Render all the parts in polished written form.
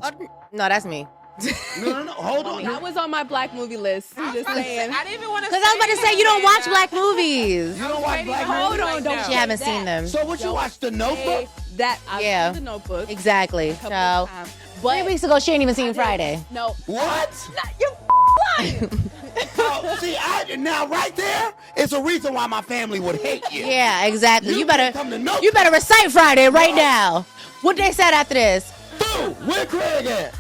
No, that's me. No. Hold on. That was on my black movie list. Just saying. I didn't even want to. Because I was about to say you don't watch black movies. You don't watch black Hold movies? on, don't She haven't seen them. So what you watch, The Notebook? I've Yeah. seen The Notebook. Exactly. a couple So of times. 3 weeks ago, she ain't even seen Friday. No. What? You lying. Oh, see, now right there, it's a reason why my family would hate you. Yeah, exactly. You better come to Notebook. you better recite Friday right now. What they said after this? Boo! Where Craig at?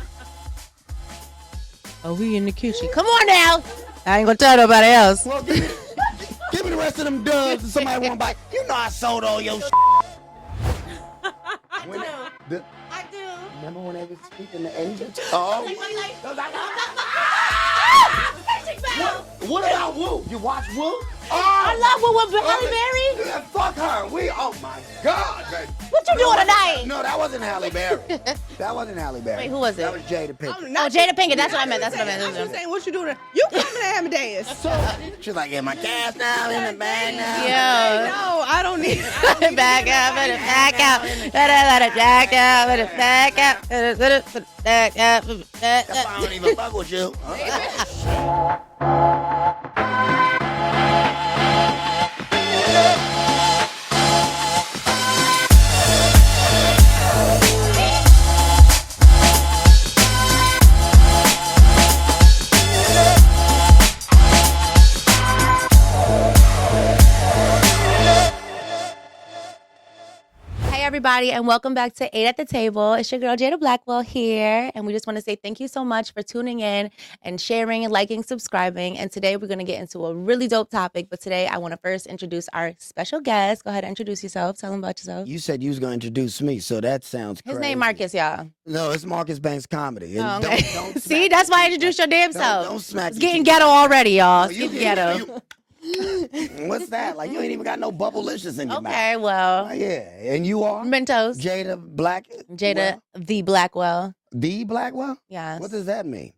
Oh, we in the kitchen. Come on now. I ain't gonna tell nobody else. Well, give me the rest of them dubs and somebody want to buy. You know I sold all your shit. I do. Remember when they was speaking to angels? Oh. What about Woo? You watch Woo? Oh, I love what Halle Berry. Yeah, fuck her. Oh my God, baby. What you doing tonight? No, that wasn't Halle Berry. That wasn't Halle Berry. Wait, who was it? That was Jada Pinkett. Oh, Jada Pinkett. That's what I meant. I was saying, what you doing? You coming to Amadeus? She's like, yeah, my cash now in the bag now. Yo. No, I don't need it. Back out, let it back out. Let it back out, let it back out. Let it back out. That's why I don't even fuck with you. Hey everybody, and welcome back to 8 at the Table. It's your girl Jada Blackwell here, and we just want to say thank you so much for tuning in and sharing and liking, subscribing. And today we're going to get into a really dope topic, but today I want to first introduce our special guest. Go ahead and introduce yourself. Tell them about yourself. You said you was going to introduce me, so that sounds crazy. His name Marcus, y'all. No, it's Marcus Banks Comedy. And Oh, okay. don't See, smack that's why I me. introduced your damn self. Don't smack It's me. getting ghetto already, y'all. It's You getting ghetto. What's that? Like, you ain't even got no bubblicious in your mouth. Okay, well, Oh, yeah, and you are? Mentos. Jada Jada the Blackwell. The Blackwell? Yes. What does that mean?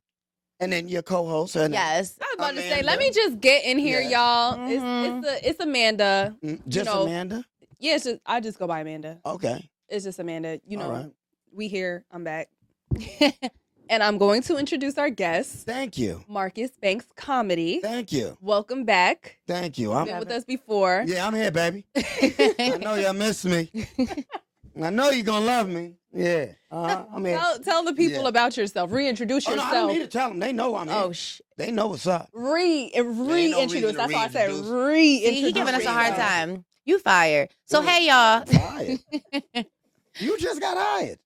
And then your co-host, her name? Yes. I was about to say, Amanda. let me just get in here, Yes. y'all. Mhm. It's Amanda. Just know, Amanda? Yeah, I just go by Amanda. Okay. It's just Amanda. You know, All right. we here. I'm back. And I'm going to introduce our guest, Thank you. Marcus Banks Comedy. Thank you. Welcome back. Thank you. You've been with us before. Yeah, I'm here, baby. I know y'all miss me. I know you're going to love me. Yeah. I'm here. Tell the people Yeah. about yourself. Reintroduce Oh, no, yourself. I don't need to tell them. They know I'm here. Oh, They know what's up. Reintroduce. reason to That's why I said reintroduce. reintroduce. See, he giving us a hard yourself. time. You fired. So, Ooh. hey, y'all. Fired. You just got hired.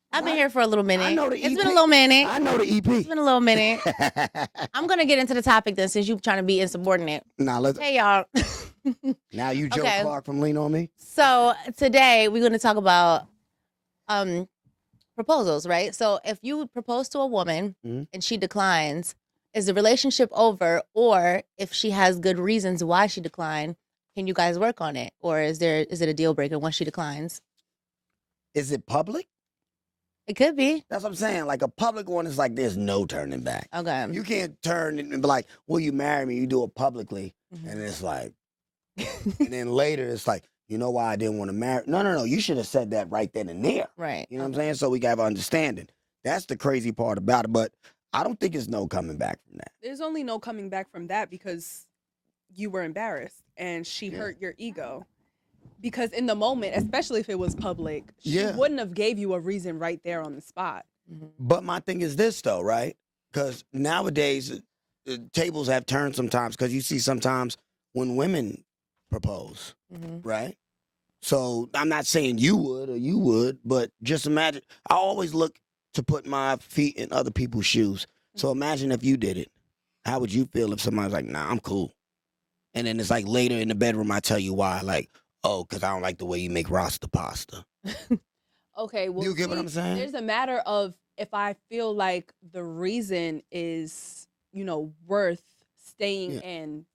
I've been here for a little minute. I know the It's EP. been a little minute. I know the EP. It's been a little minute. I'm going to get into the topic then since you're trying to be insubordinate. Now let's. Hey, y'all. Now you Joe Okay. Clark from Lean on Me. So, today we're going to talk about proposals, right? So, if you propose to a woman Mhm. and she declines, is the relationship over? Or if she has good reasons why she declined, can you guys work on it? Or is it a deal breaker once she declines? Is it public? It could be. That's what I'm saying. Like a public one is like there's no turning back. Okay. You can't turn and be like, "Will you marry me?" You do it publicly, Mhm. and it's like, and then later it's like, you know why I didn't want to marry? No. You should have said that right then and there. Right. You know what I'm saying? So we got to have understanding. That's the crazy part about it. But I don't think it's no coming back from that. There's only no coming back from that because you were embarrassed and she Yeah. hurt your ego. Because in the moment, especially if it was public, she Yeah. wouldn't have gave you a reason right there on the spot. Mhm. But my thing is this though, right? Because nowadays tables have turned sometimes. Because you see sometimes when women propose, Mhm. right? So I'm not saying you would or you would, but just imagine. I always look to put my feet in other people's shoes. So imagine if you did it. How would you feel if somebody's like, "Nah, I'm cool," and then it's like later in the bedroom I tell you why, like, "Oh, because I don't like the way you make rasta pasta." Okay, well, You get what I'm saying? There's a matter of if I feel like the reason is, worth staying Yeah. and,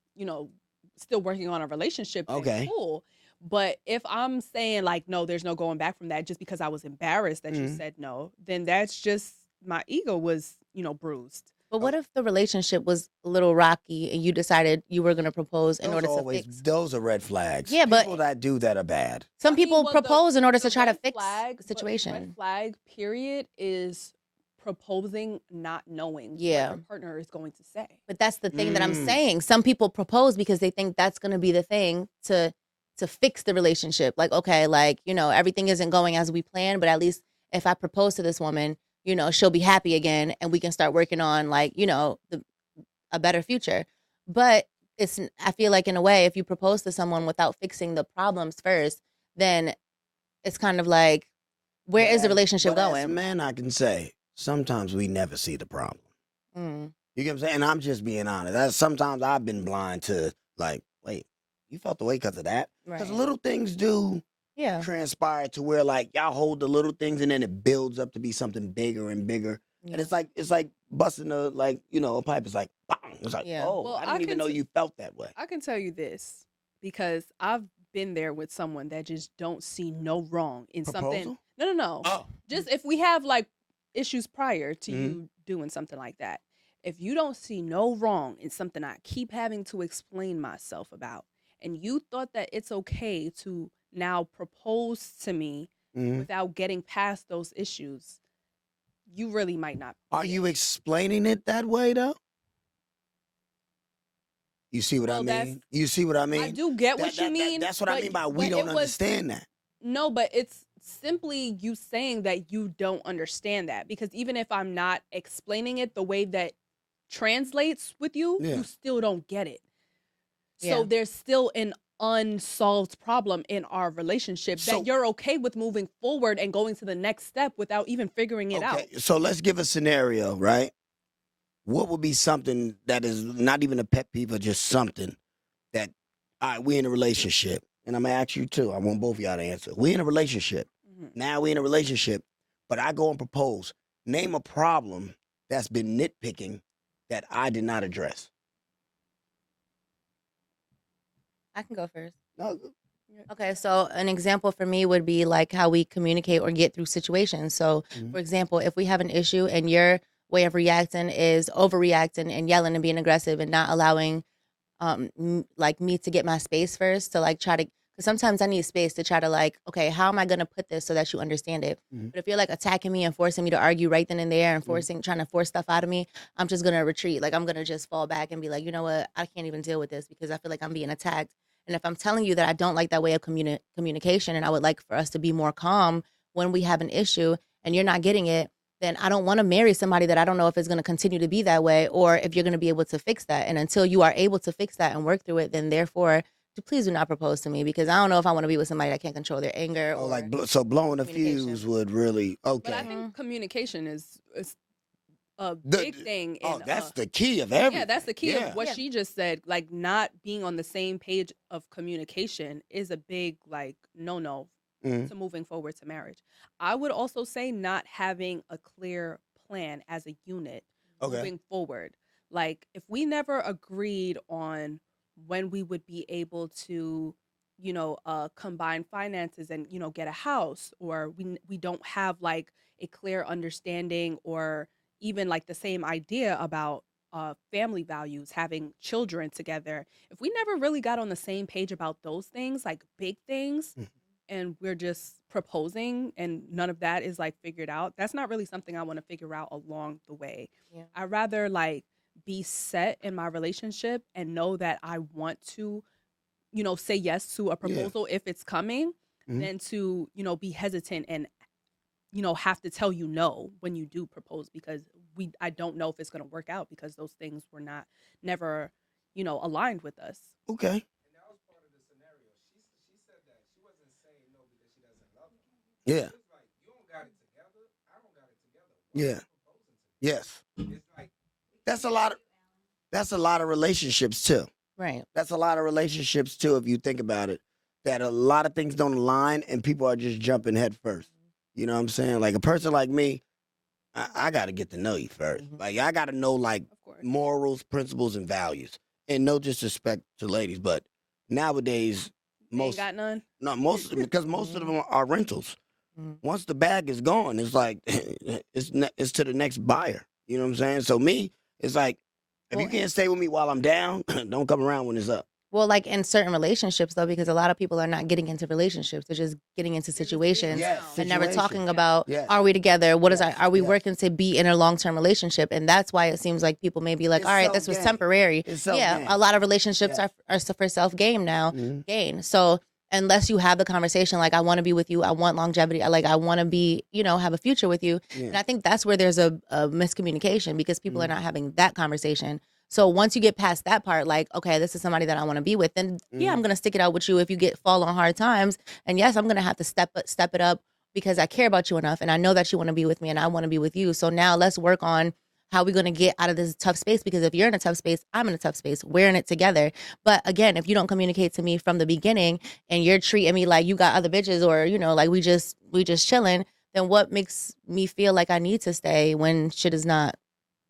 still working on a relationship, then Okay. cool. But if I'm saying like, no, there's no going back from that just because I was embarrassed that you Mhm. said no, then that's just my ego was, bruised. But what if the relationship was a little rocky and you decided you were going to propose in order to fix? Those are red flags. Yeah, but- people that do that are bad. Some I mean, people well, propose in order to the try to red fix flag- the but situation. Red flag period is proposing not knowing Yeah. what your partner is going to say. But that's the thing that I'm saying. Some people propose because they think that's going to be the thing to fix the relationship. Like, okay, like, you know, everything isn't going as we planned, but at least if I propose to this woman, you know, she'll be happy again and we can start working on, like, you know, a better future. But I feel like in a way, if you propose to someone without fixing the problems first, then it's kind of like, where is the relationship As a going? man, I can say sometimes we never see the problem. You get what I'm saying? And I'm just being honest. Sometimes I've been blind to, like, wait, you felt the way because of that? Because Right. little things do Yeah. transpire to where, like, y'all hold the little things and then it builds up to be something bigger and bigger. Yeah. And it's like busting a pipe. It's like, bang. It's like, Yeah. oh, Well, I didn't even know you felt that way. I can tell you this because I've been there with someone that just don't see no wrong in something. Proposal? No. Oh. Just if we have like issues prior to you doing something like that, if you don't see no wrong in something I keep having to explain myself about, and you thought that it's okay to now propose to me without getting past those issues, you really might not. Are you explaining it that way, though? You see what I mean? You see what I mean? I do get what you mean. That's what I mean by we don't understand that. No, but it's simply you saying that you don't understand that. Because even if I'm not explaining it the way that translates with you, you still don't get it. So there's still an unsolved problem in our relationship that you're okay with moving forward and going to the next step without even figuring it out. So let's give a scenario, right? What would be something that is not even a pet peeve or just something that, all right, we're in a relationship. And I'm going to ask you too. I want both of y'all to answer. We're in a relationship. Now we're in a relationship, but I go and propose. Name a problem that's been nitpicking that I did not address. I can go first. No. Okay, so an example for me would be like how we communicate or get through situations. So, for example, if we have an issue and your way of reacting is overreacting and yelling and being aggressive and not allowing like me to get my space first to like try to, because sometimes I need space to try to like, okay, how am I going to put this so that you understand it? But if you're like attacking me and forcing me to argue right then and there and trying to force stuff out of me, I'm just going to retreat. Like I'm going to just fall back and be like, you know what? I can't even deal with this because I feel like I'm being attacked. And if I'm telling you that I don't like that way of communication and I would like for us to be more calm when we have an issue and you're not getting it, then I don't want to marry somebody that I don't know if it's going to continue to be that way or if you're going to be able to fix that. And until you are able to fix that and work through it, then therefore, please do not propose to me because I don't know if I want to be with somebody that can't control their anger. Oh, like, so blowing a fuse would really, okay. But I think communication is a big thing. That's the key of everything. Yeah, that's the key of what she just said. Like not being on the same page of communication is a big like no to moving forward to marriage. I would also say not having a clear plan as a unit moving forward. Like if we never agreed on when we would be able to, combine finances and, get a house, or we don't have like a clear understanding or even like the same idea about family values, having children together. If we never really got on the same page about those things, like big things, and we're just proposing and none of that is like figured out, that's not really something I want to figure out along the way. Yeah. I'd rather like be set in my relationship and know that I want to, say yes to a proposal if it's coming, than to, be hesitant and, have to tell you no when you do propose because I don't know if it's going to work out because those things were never, aligned with us. Okay. And that was part of the scenario. She said that she wasn't saying no because she doesn't love him. Yeah. She was like, you don't got it together. I don't got it together. Yeah. Yes. It's like That's a lot of relationships too. Right. That's a lot of relationships too, if you think about it. That a lot of things don't align and people are just jumping head first. You know what I'm saying? Like a person like me, I got to get to know you first. Like I got to know like morals, principles, and values. And no disrespect to ladies, but nowadays Ain't got none? No, because most of them are rentals. Once the bag is gone, it's like it's to the next buyer. You know what I'm saying? So me, it's like if you can't stay with me while I'm down, don't come around when it's up. Well, like in certain relationships, though, because a lot of people are not getting into relationships; they're just getting into situations Yes, and never situation. talking about Yes. are we together? What is Yes, are we yes. working to be in a long-term relationship? And that's why it seems like people may be like, It's all right, this was self-gain. temporary. It's Yeah, self-gain. a lot of relationships Yes. are for self-gain now. Mhm. Gain. So unless you have the conversation, like I want to be with you, I want longevity, I want to be, have a future with you. Yeah. And I think that's where there's a miscommunication because people are not having that conversation. So once you get past that part, like, okay, this is somebody that I want to be with, then yeah, I'm gonna stick it out with you if you fall on hard times. And yes, I'm gonna have to step it up because I care about you enough and I know that you want to be with me and I want to be with you. So now let's work on how we're gonna get out of this tough space, because if you're in a tough space, I'm in a tough space. We're in it together. But again, if you don't communicate to me from the beginning and you're treating me like you got other bitches or, like we just chilling, then what makes me feel like I need to stay when shit is not?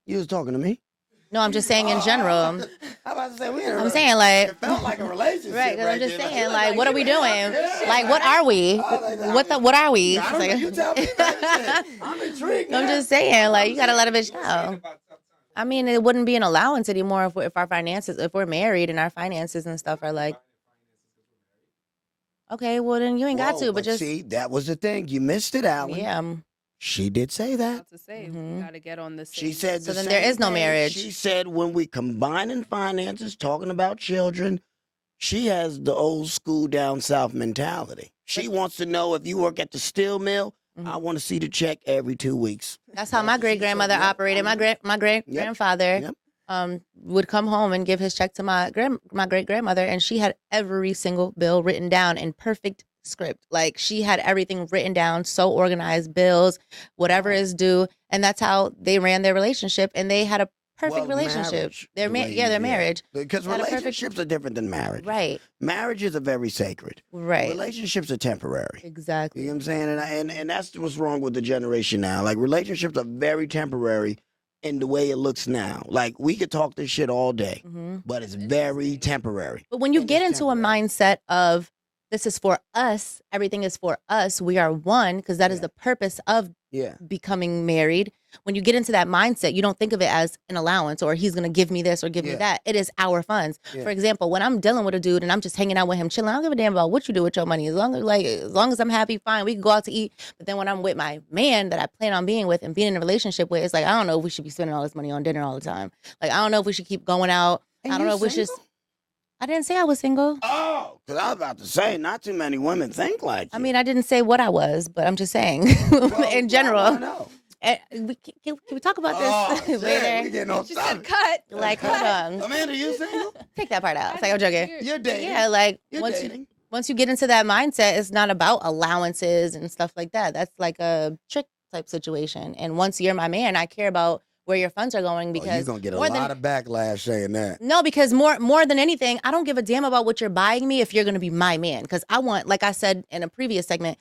You was talking to me? No, I'm just saying in general. I'm about to say I'm saying like it felt like a relationship. right, because I'm just there. saying like what are we doing? Yeah. Like what are we? What are we? I don't know. You tell me. I'm intrigued. I'm just saying like you gotta let a bitch know. I mean, it wouldn't be an allowance anymore if our finances, if we're married and our finances and stuff are like, okay, well then you ain't got to, but just see, that was the thing. You missed it, Alan. yeah. She did say that. Not to say we gotta get on the same. She said So the then same there is no thing. marriage. She said when we combining finances, talking about children, she has the old school down south mentality. She wants to know if you work at the steel mill, I want to see the check every 2 weeks. That's how my great grandmother operated. My great grandfather would come home and give his check to my great grandmother, and she had every single bill written down in perfect script. Like she had everything written down, so organized, bills, whatever is due, and that's how they ran their relationship. And they had a perfect relationship. Marriage, Their marriage. Because Had a perfect- relationships are different than marriage. Right. Marriages are very sacred. Right. Relationships are temporary. Exactly. You know what I'm saying? And that's what's wrong with the generation now. Like relationships are very temporary in the way it looks now. Like we could talk this shit all day, but it's very temporary. But when you And get it's into a temporary. mindset of this is for us, everything is for us, we are one, because that is the purpose of Yeah. becoming married. When you get into that mindset, you don't think of it as an allowance or he's going to give me this or give me that. It is our funds. Yeah. For example, when I'm dealing with a dude and I'm just hanging out with him, chilling, I don't give a damn about what you do with your money. As long as I'm happy, fine, we can go out to eat. But then when I'm with my man that I plan on being with and being in a relationship with, it's like, I don't know if we should be spending all this money on dinner all the time. Like, I don't know if we should keep going out. And I don't you know if we should. single? I didn't say I was single. Oh, because I was about to say, not too many women think like you. I mean, I didn't say what I was, but I'm just saying in general. I know. Can we talk about Oh, this shit, we later? getting on She said topic. cut. Like, hold on. Amanda, you single? Take that part out. It's like, I'm joking. You're dating. Yeah, like You're dating. once you get into that mindset, it's not about allowances and stuff like that. That's like a trick type situation. And once you're my man, I care about where your funds are going because you're going to get a more lot of backlash saying that. No, because more than anything, I don't give a damn about what you're buying me if you're going to be my man. Because I want, like I said in a previous segment,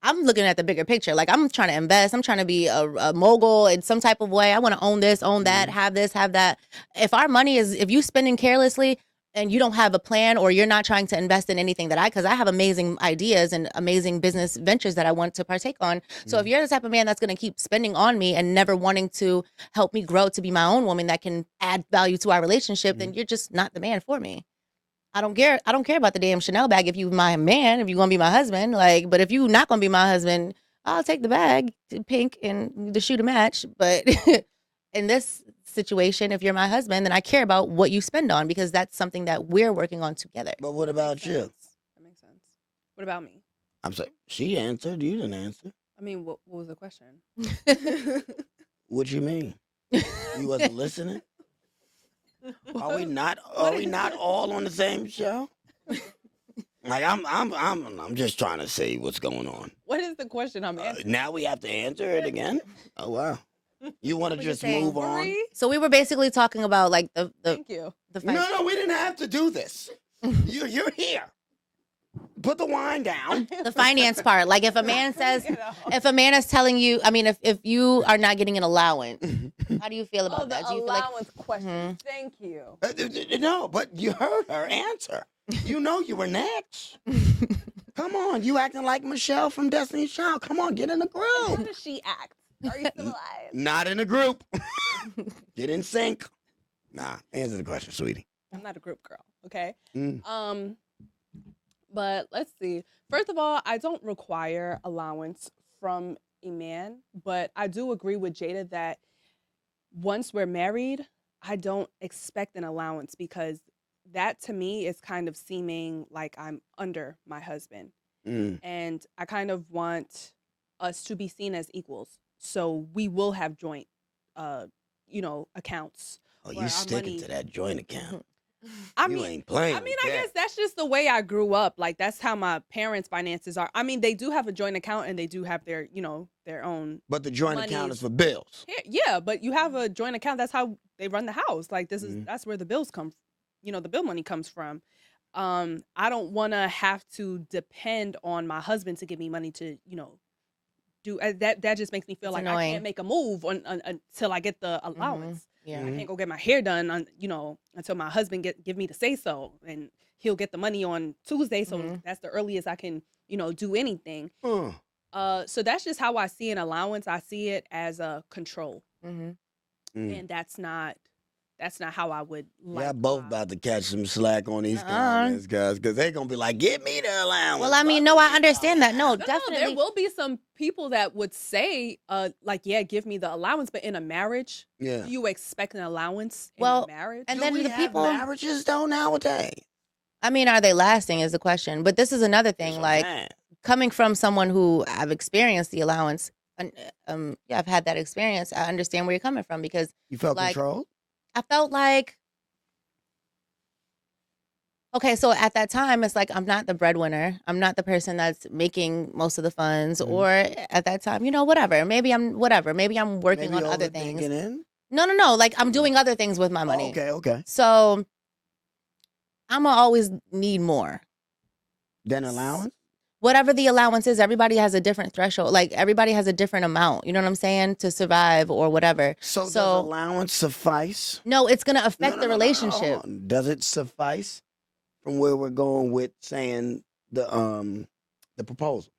I'm looking at the bigger picture. Like I'm trying to invest. I'm trying to be a mogul in some type of way. I want to own this, own that, have this, have that. If you spending carelessly and you don't have a plan or you're not trying to invest in anything because I have amazing ideas and amazing business ventures that I want to partake on. So if you're the type of man that's going to keep spending on me and never wanting to help me grow to be my own woman that can add value to our relationship, then you're just not the man for me. I don't care about the damn Chanel bag if you my man, if you're going to be my husband. Like, but if you not going to be my husband, I'll take the bag, pink, and the shoe to match. But in this situation, if you're my husband, then I care about what you spend on because that's something that we're working on together. But what about you? That makes sense. What about me? I'm saying, she answered. You didn't answer. I mean, what was the question? What you mean? You wasn't listening? Are we not all on the same show? Like I'm just trying to see what's going on. What is the question I'm answering? Now we have to answer it again? Oh wow. You want to just move on? So we were basically talking about like the Thank you. No, we didn't have to do this. You're here. Put the wine down. the finance part. Like if a man says, if a man is telling you, I mean, if you are not getting an allowance, how do you feel about that? Do you feel like allowance question. Thank you. No, but you heard her answer. You know you were next. Come on, you acting like Michelle from Destiny's Child. Come on, get in the How group. does she act? Are you still alive? Not in a group. Get in sync. Nah, answer the question, sweetie. I'm not a group girl. Okay. Mm. But let's see. First of all, I don't require allowance from a man, but I do agree with Jada that once we're married, I don't expect an allowance because that to me is kind of seeming like I'm under my husband. Mm. And I kind of want us to be seen as equals. So we will have joint accounts Oh, where you our sticking money. to that joint account. I You mean, ain't playing I mean, with I that. guess that's just the way I grew up. Like that's how my parents' finances are. I mean, they do have a joint account and they do have their, their own But the joint account monies. is for bills. Yeah, but you have a joint account. That's how they run the house. Like Mhm. that's where the bills come. The bill money comes from. I don't want to have to depend on my husband to give me money to, do that. That just makes me feel It's like I annoying. can't make a move until I get the allowance. Yeah. I can't go get my hair done until my husband give me the say so, and he'll get the money on Tuesday. So that's the earliest I can do anything. So that's just how I see an allowance. I see it as a control, Mm. and that's not how I would like. Y'all both about to catch some slack on these comments, guys, because they gonna be like, "Give me the allowance." Well, I mean, no, I understand that. No, No, definitely. there will be some people that would say, like, yeah, give me the allowance, but in a marriage, Yeah. do you expect an allowance in Well, a marriage? and Do then we the have people. marriages though nowadays? I mean, are they lasting is the question. But this is another thing. Like coming from someone who I've experienced the allowance. Yeah, I've had that experience. I understand where you're coming from because you felt like, controlled. I felt like. Okay, so at that time, it's like I'm not the breadwinner. I'm not the person that's making most of the funds, or at that time, whatever. Maybe I'm whatever. Maybe I'm working Maybe on other things. in? No. Like I'm doing other things with my money. Okay. So I'm gonna always need more. Then allowance? Whatever the allowance is, everybody has a different threshold. Like everybody has a different amount. You know what I'm saying? To survive or whatever. So does allowance suffice? No, it's gonna affect the relationship. No, hold on. Does it suffice from where we're going with saying the proposal?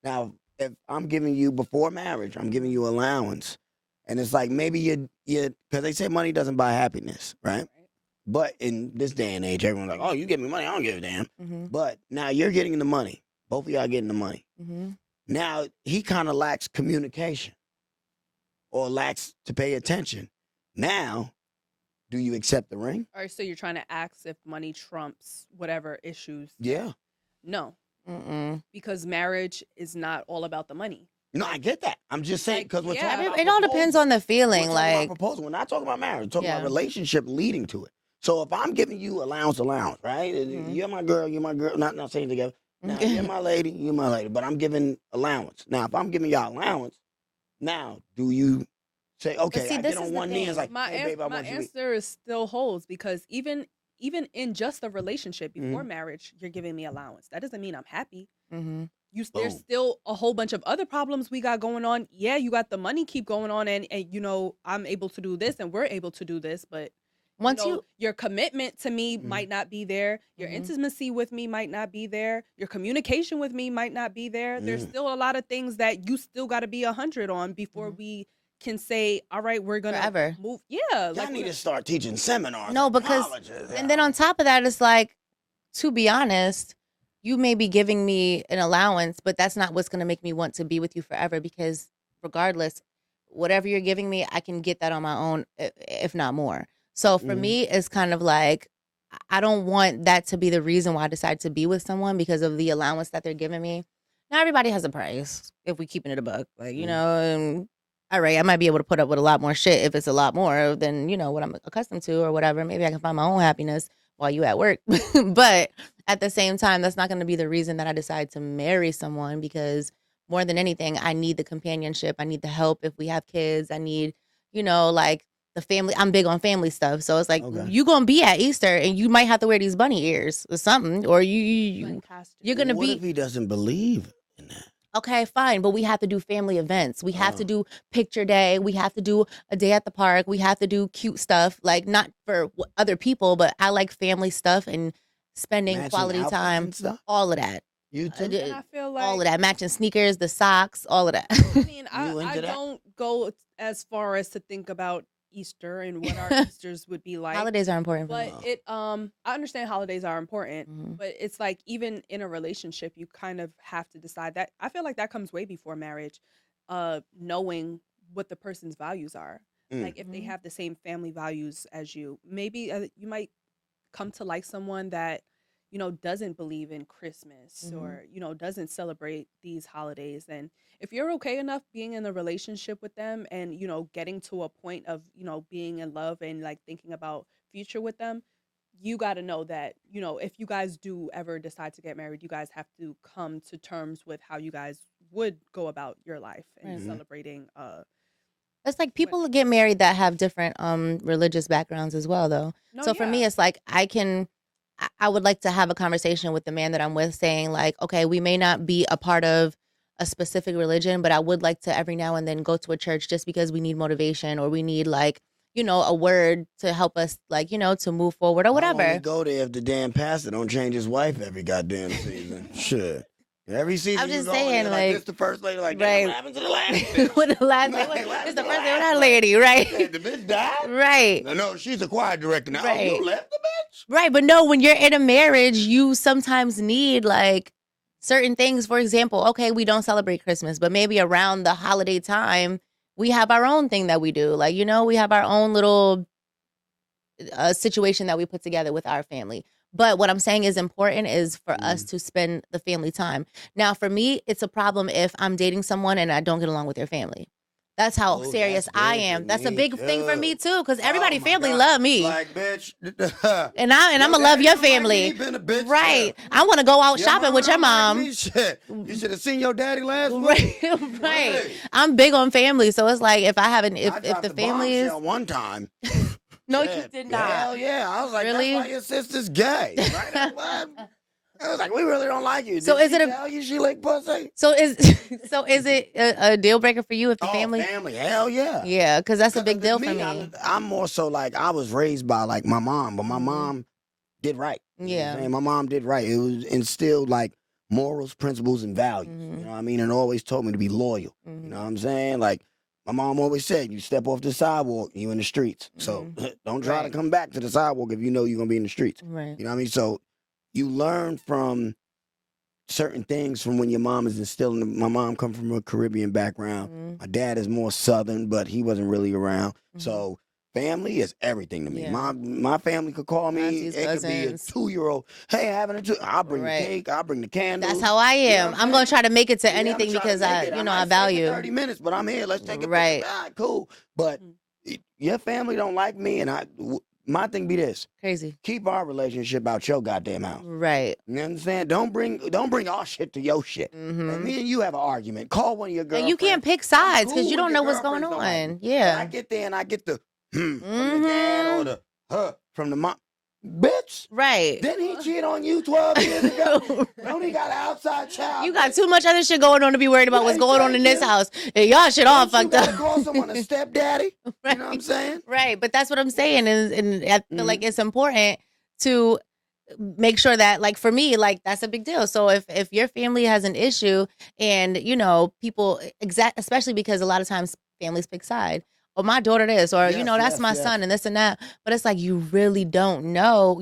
Now, if I'm giving you before marriage, I'm giving you allowance, and it's like maybe you because they say money doesn't buy happiness, right? But in this day and age, everyone's like, "Oh, you give me money, I don't give a damn." But now you're getting the money. Both of y'all getting the money. Now he kind of lacks communication or lacks to pay attention. Now, do you accept the ring? All right, so you're trying to ask if money trumps whatever issues? Yeah. No. Because marriage is not all about the money. No, I get that. I'm just saying because we're talking about it all depends on the feeling. We're talking about proposal. We're not talking about marriage. We're talking about relationship leading to it. So if I'm giving you allowance, right? You're my girl. Not saying together. Now, you're my lady. But I'm giving allowance. Now, if I'm giving y'all allowance, now do you say, okay, see, I get on one knee and it's like, hey, babe, I want you to answer still holds because even in just a relationship before marriage, you're giving me allowance. That doesn't mean I'm happy. There's still a whole bunch of other problems we got going on. Yeah, you got the money keep going on and I'm able to do this and we're able to do this, but once your commitment to me might not be there, your intimacy with me might not be there, your communication with me might not be there. There's still a lot of things that you still got to be 100 on before we can say, all right, we're gonna move. Yeah, y'all need to start teaching seminars. No, because and then on top of that, it's like, to be honest, you may be giving me an allowance, but that's not what's gonna make me want to be with you forever. Because regardless, whatever you're giving me, I can get that on my own, if not more. So for me, it's kind of like I don't want that to be the reason why I decide to be with someone because of the allowance that they're giving me. Now everybody has a price if we keeping it a buck, like all right, I might be able to put up with a lot more shit if it's a lot more than what I'm accustomed to or whatever. Maybe I can find my own happiness while you at work, but at the same time, that's not going to be the reason that I decide to marry someone because more than anything, I need the companionship. I need the help if we have kids. I need like the family. I'm big on family stuff. So it's like, you're going to be at Easter and you might have to wear these bunny ears or something, or you're going to be. What if he doesn't believe in that? Okay, fine. But we have to do family events. We have to do picture day. We have to do a day at the park. We have to do cute stuff, like not for other people, but I like family stuff and spending quality time. All of that. You too? And I feel like all of that. Matching sneakers, the socks, all of that. I mean, I don't go as far as to think about Easter and what our Easters would be like. Holidays are important for But me. I understand holidays are important, Mhm. but it's like even in a relationship, you kind of have to decide that. I feel like that comes way before marriage, knowing what the person's values are. Like if they Mhm. have the same family values as you, maybe you might come to like someone that doesn't believe in Christmas Mhm. or doesn't celebrate these holidays. And if you're okay enough being in a relationship with them and getting to a point of being in love and like thinking about future with them, you got to know that if you guys do ever decide to get married, you guys have to come to terms with how you guys would go about your life and Right. celebrating It's like when people get married that have different religious backgrounds as well, though. no So for me, yeah it's like I would like to have a conversation with the man that I'm with, saying like, okay, we may not be a part of a specific religion, but I would like to every now and then go to a church just because we need motivation or we need like a word to help us like to move forward or I'll only whatever. go there if the damn pastor don't change his wife every goddamn season. Shit. Every season I'm you just go saying, there, like like, this the first lady, like, damn, right. what happened to the last bitch? With the last Like, lady, what happened it's the to first the thing with last that lady, right? Yeah, the bitch died? Right. No, she's a choir director now. Oh, Right. you left the bitch? Right, but no, when you're in a marriage, you sometimes need like certain things. For example, okay, we don't celebrate Christmas, but maybe around the holiday time, we have our own thing that we do. Like, we have our own little situation that we put together with our family. But what I'm saying is important is for us to spend the family time. Now, for me, it's a problem if I'm dating someone and I don't get along with their family. That's how Oh, serious that's I big am. with That's a me, big thing for me too. too, because everybody Oh, my family God. love me. Like, bitch. And I'm Your gonna love daddy your don't like me, family. he been a bitch, Right. yeah. I wanna go out Your shopping mama with your don't like mom. me, shit. You should have seen your daddy last week. Right. Right. Right. I'm big on family. So it's like if I have I if dropped the the family is bombshell one time. no, Shit. you did not. Hell yeah. I was like, Really? that's why your sister's gay. Right? What? I was like, we really don't like you. So Did is she it a- tell you she licked pussy? So is it a deal breaker for you if the Oh, family? family. Hell yeah. Yeah, because that's a big deal for me. I'm more so like, I was raised by like my mom, but my Mhm. mom did right. You know what I'm Yeah. saying? My mom did right. It was instilled like morals, principles, and values. Mhm. You know what I mean? And always told me to be loyal. You know what I'm saying? Like, my mom always said, you step off the sidewalk, you in the streets. So don't try to Right. come back to the sidewalk if you know you're going to be in the streets. Right. You know what I mean? So you learn from certain things from when your mom is instilling. My mom come from a Caribbean background. Mhm. My dad is more Southern, but he wasn't really around. Mhm. So family is everything to me. Yeah. My family could call me. Aunties, It could be a cousins. 2-year-old. Hey, having a 2. I'll bring Right. the cake. I'll bring the candles. That's how I You know am. what I'm gonna try to make it to Yeah, I'm anything trying to because make I it. I might stay for value. 30 minutes, but I'm here. Let's take a Right. picture. All right, cool. But your family don't like me, and my thing be this: Crazy. keep our relationship out your goddamn house. Right. You know what I'm saying? Don't bring our shit to your shit. And me and you have an argument. Call one of your girlfriends. And you can't pick I'm sides because cool you when don't your know what's going girlfriends don't like me. on. But Yeah. I get there and I get the from the dad or the from the mom. Bitch, Right. didn't he cheat on you 12 years ago? Don't he got an outside child? You got too much other shit going on to be worried about what's Right, going on in this thank you. house. And y'all shit all Don't you fucked up. gotta call someone a stepdaddy? Right. You know what I'm saying? Right. But that's what I'm saying. And I feel like it's important to make sure that, like, for me, like, that's a big deal. So if your family has an issue and, people especially because a lot of times families pick side. Or my daughter this, or Yes, that's yes, my yes. son and this and that. But it's like you really don't know.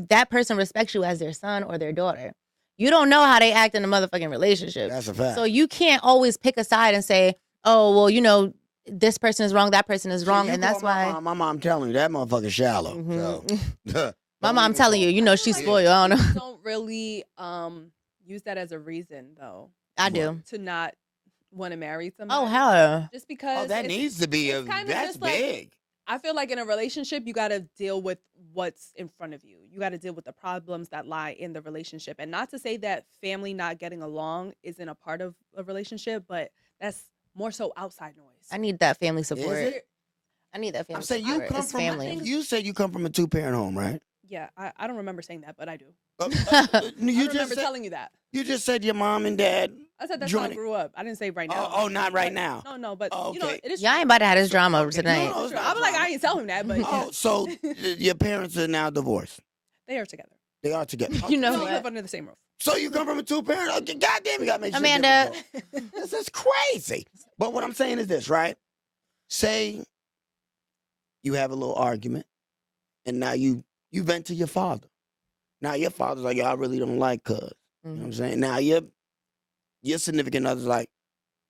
That person respects you as their son or their daughter. You don't know how they act in a motherfucking relationship. That's a fact. So you can't always pick a side and say, oh, well, this person is wrong, that person is wrong, See, you and that's call my why mom, my mom telling you that motherfucker's shallow. So, my don't mom even telling call. you, she's Like, spoiled. I don't know. people don't really use that as a reason though I do. to not want to marry somebody. Oh, hell. Just because Oh, that needs to be it's kinda that's just like- big. I feel like in a relationship, you got to deal with what's in front of you. You got to deal with the problems that lie in the relationship. And not to say that family not getting along isn't a part of a relationship, but that's more so outside noise. I need that family support. it? I need that family I'm saying support. you come It's from family. you said you come from a 2-parent home, right? Yeah, I don't remember saying that, but I do. You I just remember said, telling you that. you just said your mom and dad. I said that's how I joining. grew up. I didn't say right now. Oh, not right now. No, but Oh, okay. it is Y'all true. ain't about to have this drama Okay. tonight. No, It's it's true. not I'm like, drama. I ain't tell him that, but Oh, so your parents are now divorced. they are together. They are together. You know We what? live under the same roof. So you come from a 2-parent? Okay, goddamn, you got to make shit Amanda. difficult. This is crazy. But what I'm saying is this, right? Say you have a little argument, and now you vent to your father. Now your father's like, "Yo, I really don't like cuz." You know what I'm saying? Now your significant other's like,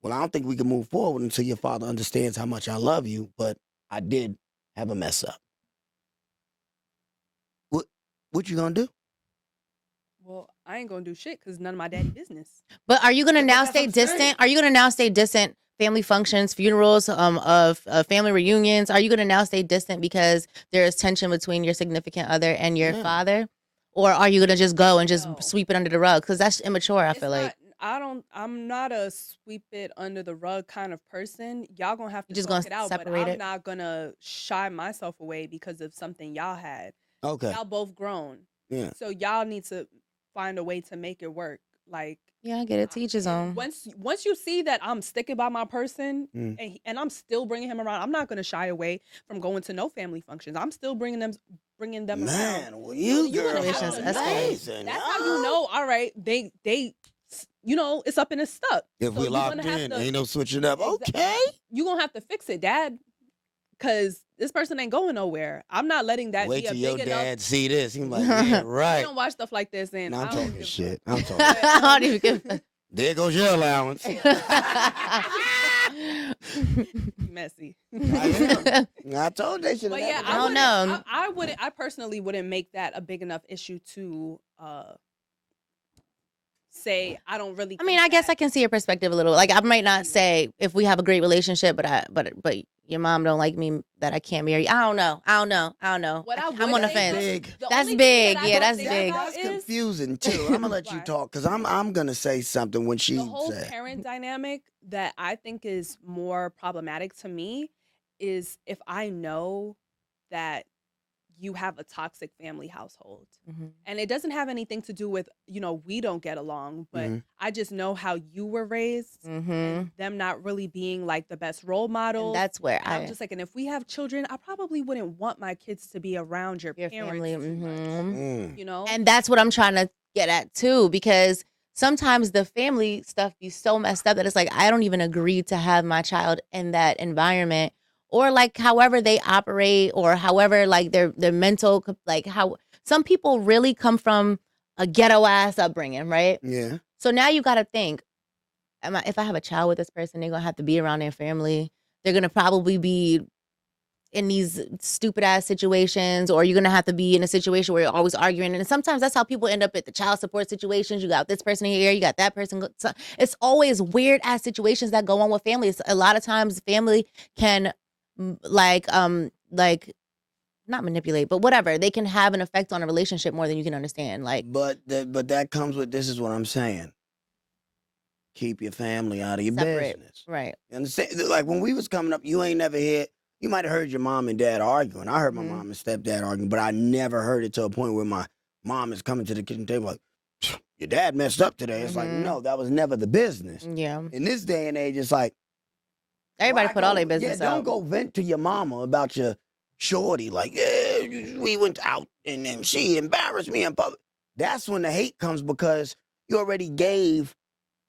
"Well, I don't think we can move forward until your father understands how much I love you, but I did have a mess up." What you gonna do? Well, I ain't gonna do shit because none of my daddy business. But are you gonna Yeah, but now that's stay what I'm saying. distant? Are you gonna now stay distant? Family functions, funerals, of family reunions. Are you gonna now stay distant because there is tension between your significant other and your Yeah. father, or are you gonna just go and just No. sweep it under the rug? Because that's immature. I It's feel like I'm not a sweep it under the rug kind of person. Y'all gonna have to You're just talk gonna it out, but separate I'm it? not gonna shy myself away because of something y'all had. Okay. Y'all both grown. Yeah. So y'all need to find a way to make it work. Like, yeah, I get it. To each his own. once you see that I'm sticking by my person and I'm still bringing him around, I'm not gonna shy away from going to no family functions. I'm still bringing them around. Man, well, you You're gonna have girls to are know. amazing. That's how you know. All right, they it's up and it's stuck. If So we you're locked gonna have in, to- ain't no switching up. Okay. You gonna have to fix it, Dad, because this person ain't going nowhere. I'm not letting that Wait be a till your big enough. dad see this. He's like, yeah, I right. don't watch stuff like this, and No, I'm I don't talking give a shit. fuck. I'm talking. I don't even give. There goes your allowance. Messy. I am. I told they should have. But yeah, I don't know. I wouldn't. I personally wouldn't make that a big enough issue to say I don't really. I mean, I guess I can see your perspective a little. Like, I might not say if we have a great relationship, but your mom don't like me that I can't marry. I don't know. What I I'm would on the say fence. Big. The That's only thing big. that I Yeah, don't that's think big. about That's is confusing too. I'm gonna let you Why? talk because I'm gonna say something when she the whole said. parent dynamic that I think is more problematic to me is if I know that you have a toxic family household. Mhm. And it doesn't have anything to do with, we don't get along, but Mhm. I just know how you were raised Mhm. and them not really being like the best role models. And that's where And I'm just like, and if we have children, I probably wouldn't want my kids to be around your parents family. too much. Mm. And that's what I'm trying to get at too, because sometimes the family stuff be so messed up that it's like I don't even agree to have my child in that environment, or like however they operate, or however like their mental, like how some people really come from a ghetto ass upbringing, right? Yeah. So now you got to think, if I have a child with this person, they're gonna have to be around their family. They're gonna probably be in these stupid ass situations, or you're gonna have to be in a situation where you're always arguing. And sometimes that's how people end up at the child support situations. You got this person here, you got that person. So it's always weird ass situations that go on with families. A lot of times, family can like not manipulate, but whatever. They can have an effect on a relationship more than you can understand. Like, But that comes with, this is what I'm saying. Keep your family out of your separate, business. right? You understand? Like when we was coming up, you ain't never heard. You might have heard your mom and dad arguing. I heard my mom and stepdad arguing, but I never heard it to a point where my mom is coming to the kitchen table like, your dad messed up today. It's like, no, that was never the business. Yeah. In this day and age, it's like, Everybody why put all their business don't out. go vent to your mama about your shorty. Like, yeah, we went out and then she embarrassed me in public. That's when the hate comes, because you already gave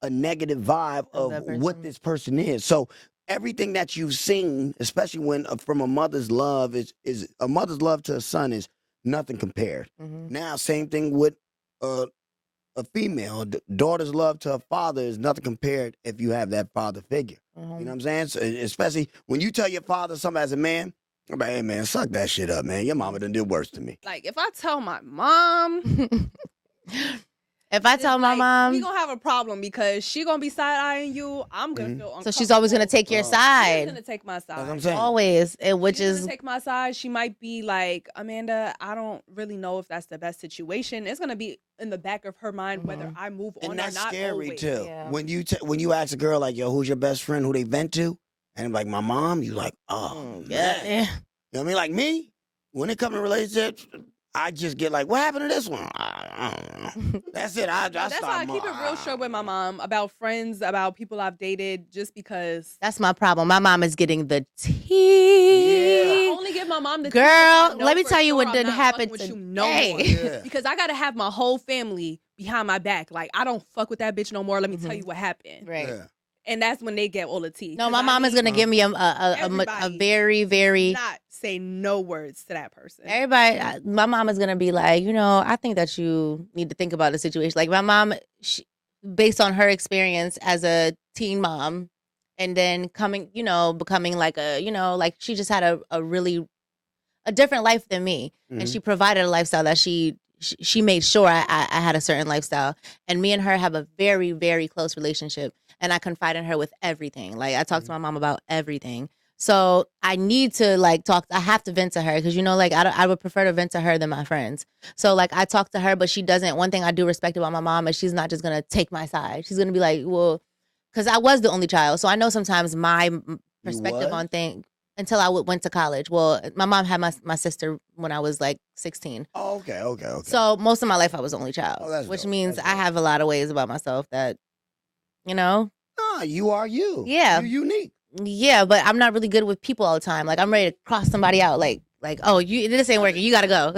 a negative vibe Of of that what person. this person is. So everything that you've seen, especially when from a mother's love, is a mother's love to a son is nothing compared. Now, same thing with a female. Daughter's love to a father is nothing compared if you have that father figure. You know what I'm saying? So, especially when you tell your father something as a man, I'm like, hey man, suck that shit up, man. Your mama done did worse to me. Like if I tell my mom, If I tell my mom, we gonna have a problem because she gonna be side eyeing you. I'm gonna feel uncomfortable. so she's always gonna take your She's side. gonna take my side. That's what I'm saying. Always, which She's is gonna take my side. She might be like, Amanda, I don't really know if that's the best situation. It's gonna be in the back of her mind whether I move on And that's or not. scary always. too. Yeah. When you ask a girl like, yo, who's your best friend, who they vent to? And like, my mom, you like, oh, man. yeah. You know what I mean? Like me, when it comes to relationships, I just get like, what happened to this one? I don't know. That's it. That's why I keep it real short with my mom about friends, about people I've dated, just because. That's my problem. My mom is getting the tea. I only give my mom the tea Girl, if I know let me for tell you what sure did I'm not happen fucking with you today. no more. Yeah. Because I gotta have my whole family behind my back. Like I don't fuck with that bitch no more. Let me tell you what happened. Right. Yeah. And that's when they get all the tea. No, 'Cause my I mom is need gonna give me a everybody very, very not say no words to that person. Everybody, my mom is gonna be like, I think that you need to think about the situation. Like my mom, based on her experience as a teen mom, and then becoming like like she just had a really a different life than me, and she provided a lifestyle that she made sure I had a certain lifestyle, and me and her have a very, very close relationship, and I confide in her with everything. Like I talk to my mom about everything. So I need to talk. I have to vent to her because I would prefer to vent to her than my friends. So I talk to her, but she doesn't. One thing I do respect about my mom is she's not just gonna take my side. She's gonna be like, well, because I was the only child, so I know sometimes my perspective on things until I went to college. Well, my mom had my sister when I was 16. Oh, okay. So most of my life I was the only child, which dope. means I have a lot of ways about myself that, Nah, you are you. Yeah. You're unique. Yeah, but I'm not really good with people all the time. Like I'm ready to cross somebody out. Oh, this ain't working. You gotta go.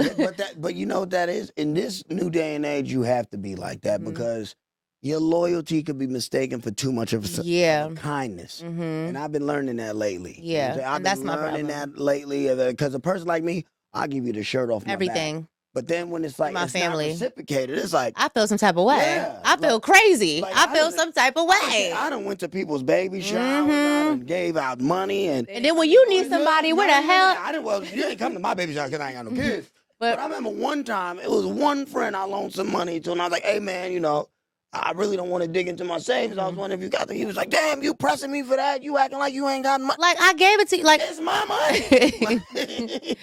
But you know what that is? In this new day and age, you have to be like that because your loyalty could be mistaken for too much of a kindness. And I've been learning that lately. Yeah, I've and that's been my learning problem. that lately because a person like me, I'll give you the shirt off my Everything. back. But then when it's like My it's family. not reciprocated, it's like I feel some type of way. Yeah, I feel crazy. like, I feel some type of way. I done went to people's baby showers. I done gave out money and then when you need somebody, where the hell? I didn't. Well, you ain't come to my baby shower because I ain't got no kids. But I remember one time it was one friend I loaned some money to, and I was like, "Hey man, I really don't want to dig into my savings. I was wondering if you got the." He was like, "Damn, you pressing me for that? You acting like you ain't got money." Like I gave it to you. Like it's my money.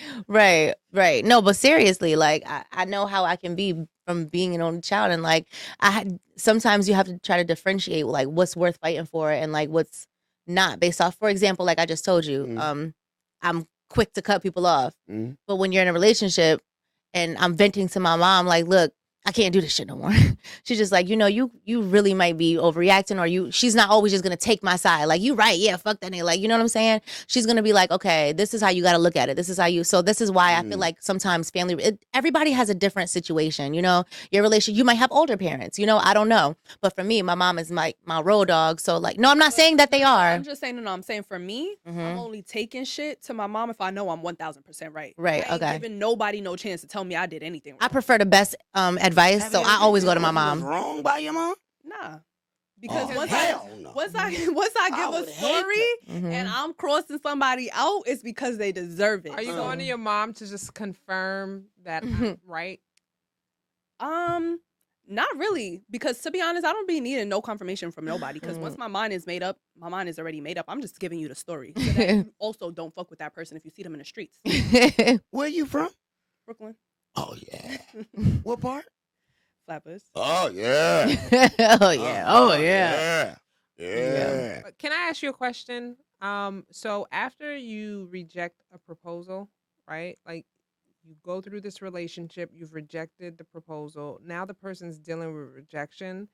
Right. No, but seriously, I know how I can be from being an only child, and sometimes you have to try to differentiate what's worth fighting for and what's not based off. For example, like I just told you, I'm quick to cut people off, but when you're in a relationship and I'm venting to my mom, look, I can't do this shit no more. She's just like, you really might be overreacting, or she's not always just gonna take my side. Like, you right, yeah, fuck that nigga. You know what I'm saying? She's gonna be like, okay, this is how you gotta look at it. This is why I feel like sometimes everybody has a different situation. Your relation, you might have older parents, I don't know. But for me, my mom is my road dog. So no, I'm not saying that they are. I'm just saying, no, I'm saying for me, I'm only taking shit to my mom if I know I'm 1000% right. Right, I ain't okay. giving nobody no chance to tell me I did anything wrong. I prefer the best advice, so I always go to my mom. Wrong by your mom? Nah. Because once I give a story and I'm crossing somebody out, it's because they deserve it. Are you going to your mom to just confirm that I'm right? Not really. Because to be honest, I don't be needing no confirmation from nobody. Because once my mind is made up, my mind is already made up. I'm just giving you the story. So that you also don't fuck with that person if you see them in the streets. Where you from? Brooklyn. Oh yeah. What part? Flappers. Oh yeah. Oh yeah. Yeah. Can I ask you a question? So after you reject a proposal, right? Like you go through this relationship, you've rejected the proposal. Now the person's dealing with rejection.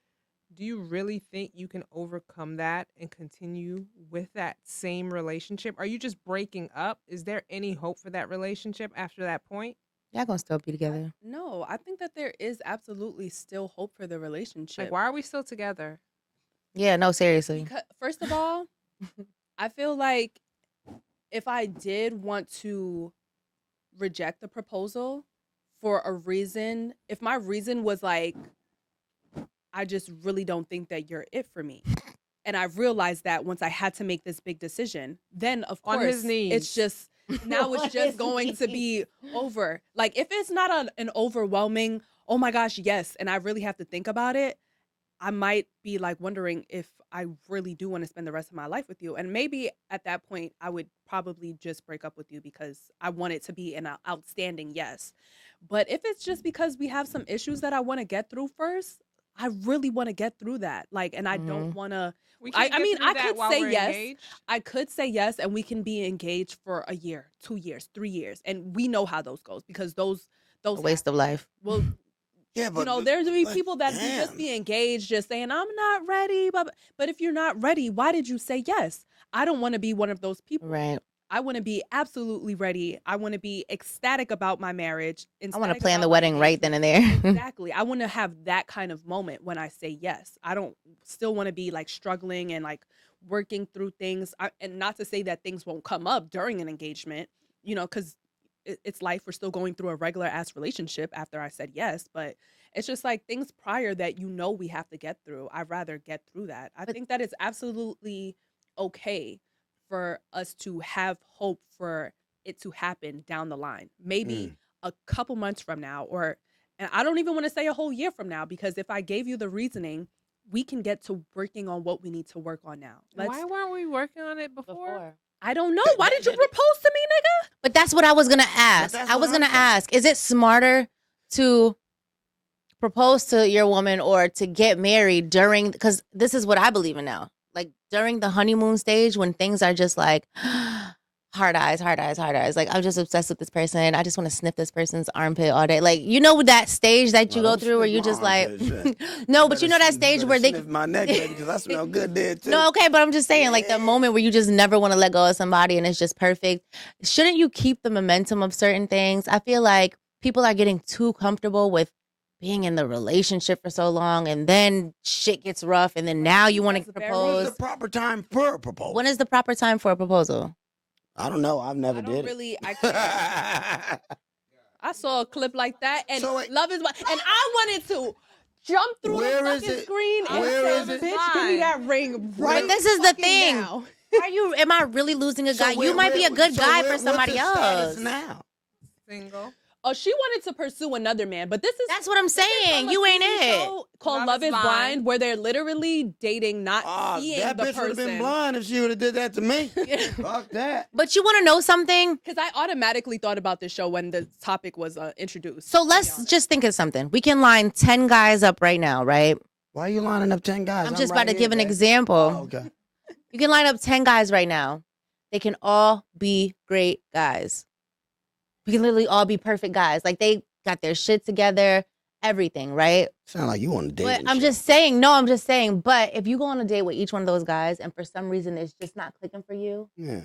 Do you really think you can overcome that and continue with that same relationship? Are you just breaking up? Is there any hope for that relationship after that point? Y'all gonna still be together? No, I think that there is absolutely still hope for the relationship. Like, why are we still together? Yeah, no, seriously. Because, first of all, I feel like if I did want to reject the proposal for a reason, if my reason was like, I just really don't think that you're it for me, and I realized that once I had to make this big decision, then of course On his knees. it's just now it's just going to be over. Like if it's not an overwhelming, oh my gosh, yes, and I really have to think about it, I might be like wondering if I really do want to spend the rest of my life with you. And maybe at that point, I would probably just break up with you because I want it to be an outstanding yes. But if it's just because we have some issues that I want to get through first, I really want to get through that. Like, and I don't want to. I mean, I could say yes. Engaged? I could say yes, and we can be engaged for a year, 2 years, 3 years, and we know how those goes because those A waste of life. Well, yeah, but there's be people that just be engaged, just saying I'm not ready. But if you're not ready, why did you say yes? I don't want to be one of those people. Right. I want to be absolutely ready. I want to be ecstatic about my marriage. I want to plan the wedding right then and there. Exactly. I want to have that kind of moment when I say yes. I don't still want to be like struggling and like working through things. And not to say that things won't come up during an engagement, you know, because it's life. We're still going through a regular ass relationship after I said yes, but it's just like things prior that you know we have to get through. I'd rather get through that. I think that it's absolutely okay for us to have hope for it to happen down the line. Maybe a couple months from now, and I don't even want to say a whole year from now, because if I gave you the reasoning, we can get to working on what we need to work on now. Why weren't we working on it before? I don't know. Why did you propose to me, nigga? But that's what I was gonna ask. that's I what was I'm gonna saying. ask: is it smarter to propose to your woman or to get married during? Because this is what I believe in now. Like during the honeymoon stage, when things are just like hard eyes, hard eyes, hard eyes. Like I'm just obsessed with this person. I just want to sniff this person's armpit all day. Like you know that stage that you Well, go don't through where sniff you my just like armpit, shit. no, but you know that stage where they sniff my neck, baby, because I smell good there too. no, okay, but I'm just saying, like the moment where you just never want to let go of somebody and it's just perfect. Shouldn't you keep the momentum of certain things? I feel like people are getting too comfortable with being in the relationship for so long, and then shit gets rough, and then now you want to That's very- When's propose. the proper time for a proposal? When is the proper time for a proposal? I don't know. I've never I don't did really. I it. can't. I saw a clip like that, and So wait. love is blind. And I wanted to jump through Where the is fucking it? screen and Where say, is it? "Bitch, give me that ring right." But this is the fucking thing. now." Are you? Am I really losing a guy? So You might be a good guy for somebody what's the status else. now? Single. Oh, she wanted to pursue another man, but this is That's what I'm saying. from a You ain't TV it. show called Love is Blind, where they're literally dating, not seeing That the bitch would have been person. blind if she would have did that to me. Fuck that. But you want to know something? Because I automatically thought about this show when the topic was introduced. So to be let's honest. just think of something. We can line 10 guys up right now, right? Why are you lining up 10 guys? I'm just right about to here, give an babe. example. Oh, okay. You can line up 10 guys right now. They can all be great guys. We can literally all be perfect guys. Like they got their shit together, everything, right? Sound like you on a date. But I'm just saying, but if you go on a date with each one of those guys and for some reason it's just not clicking for you, Yeah.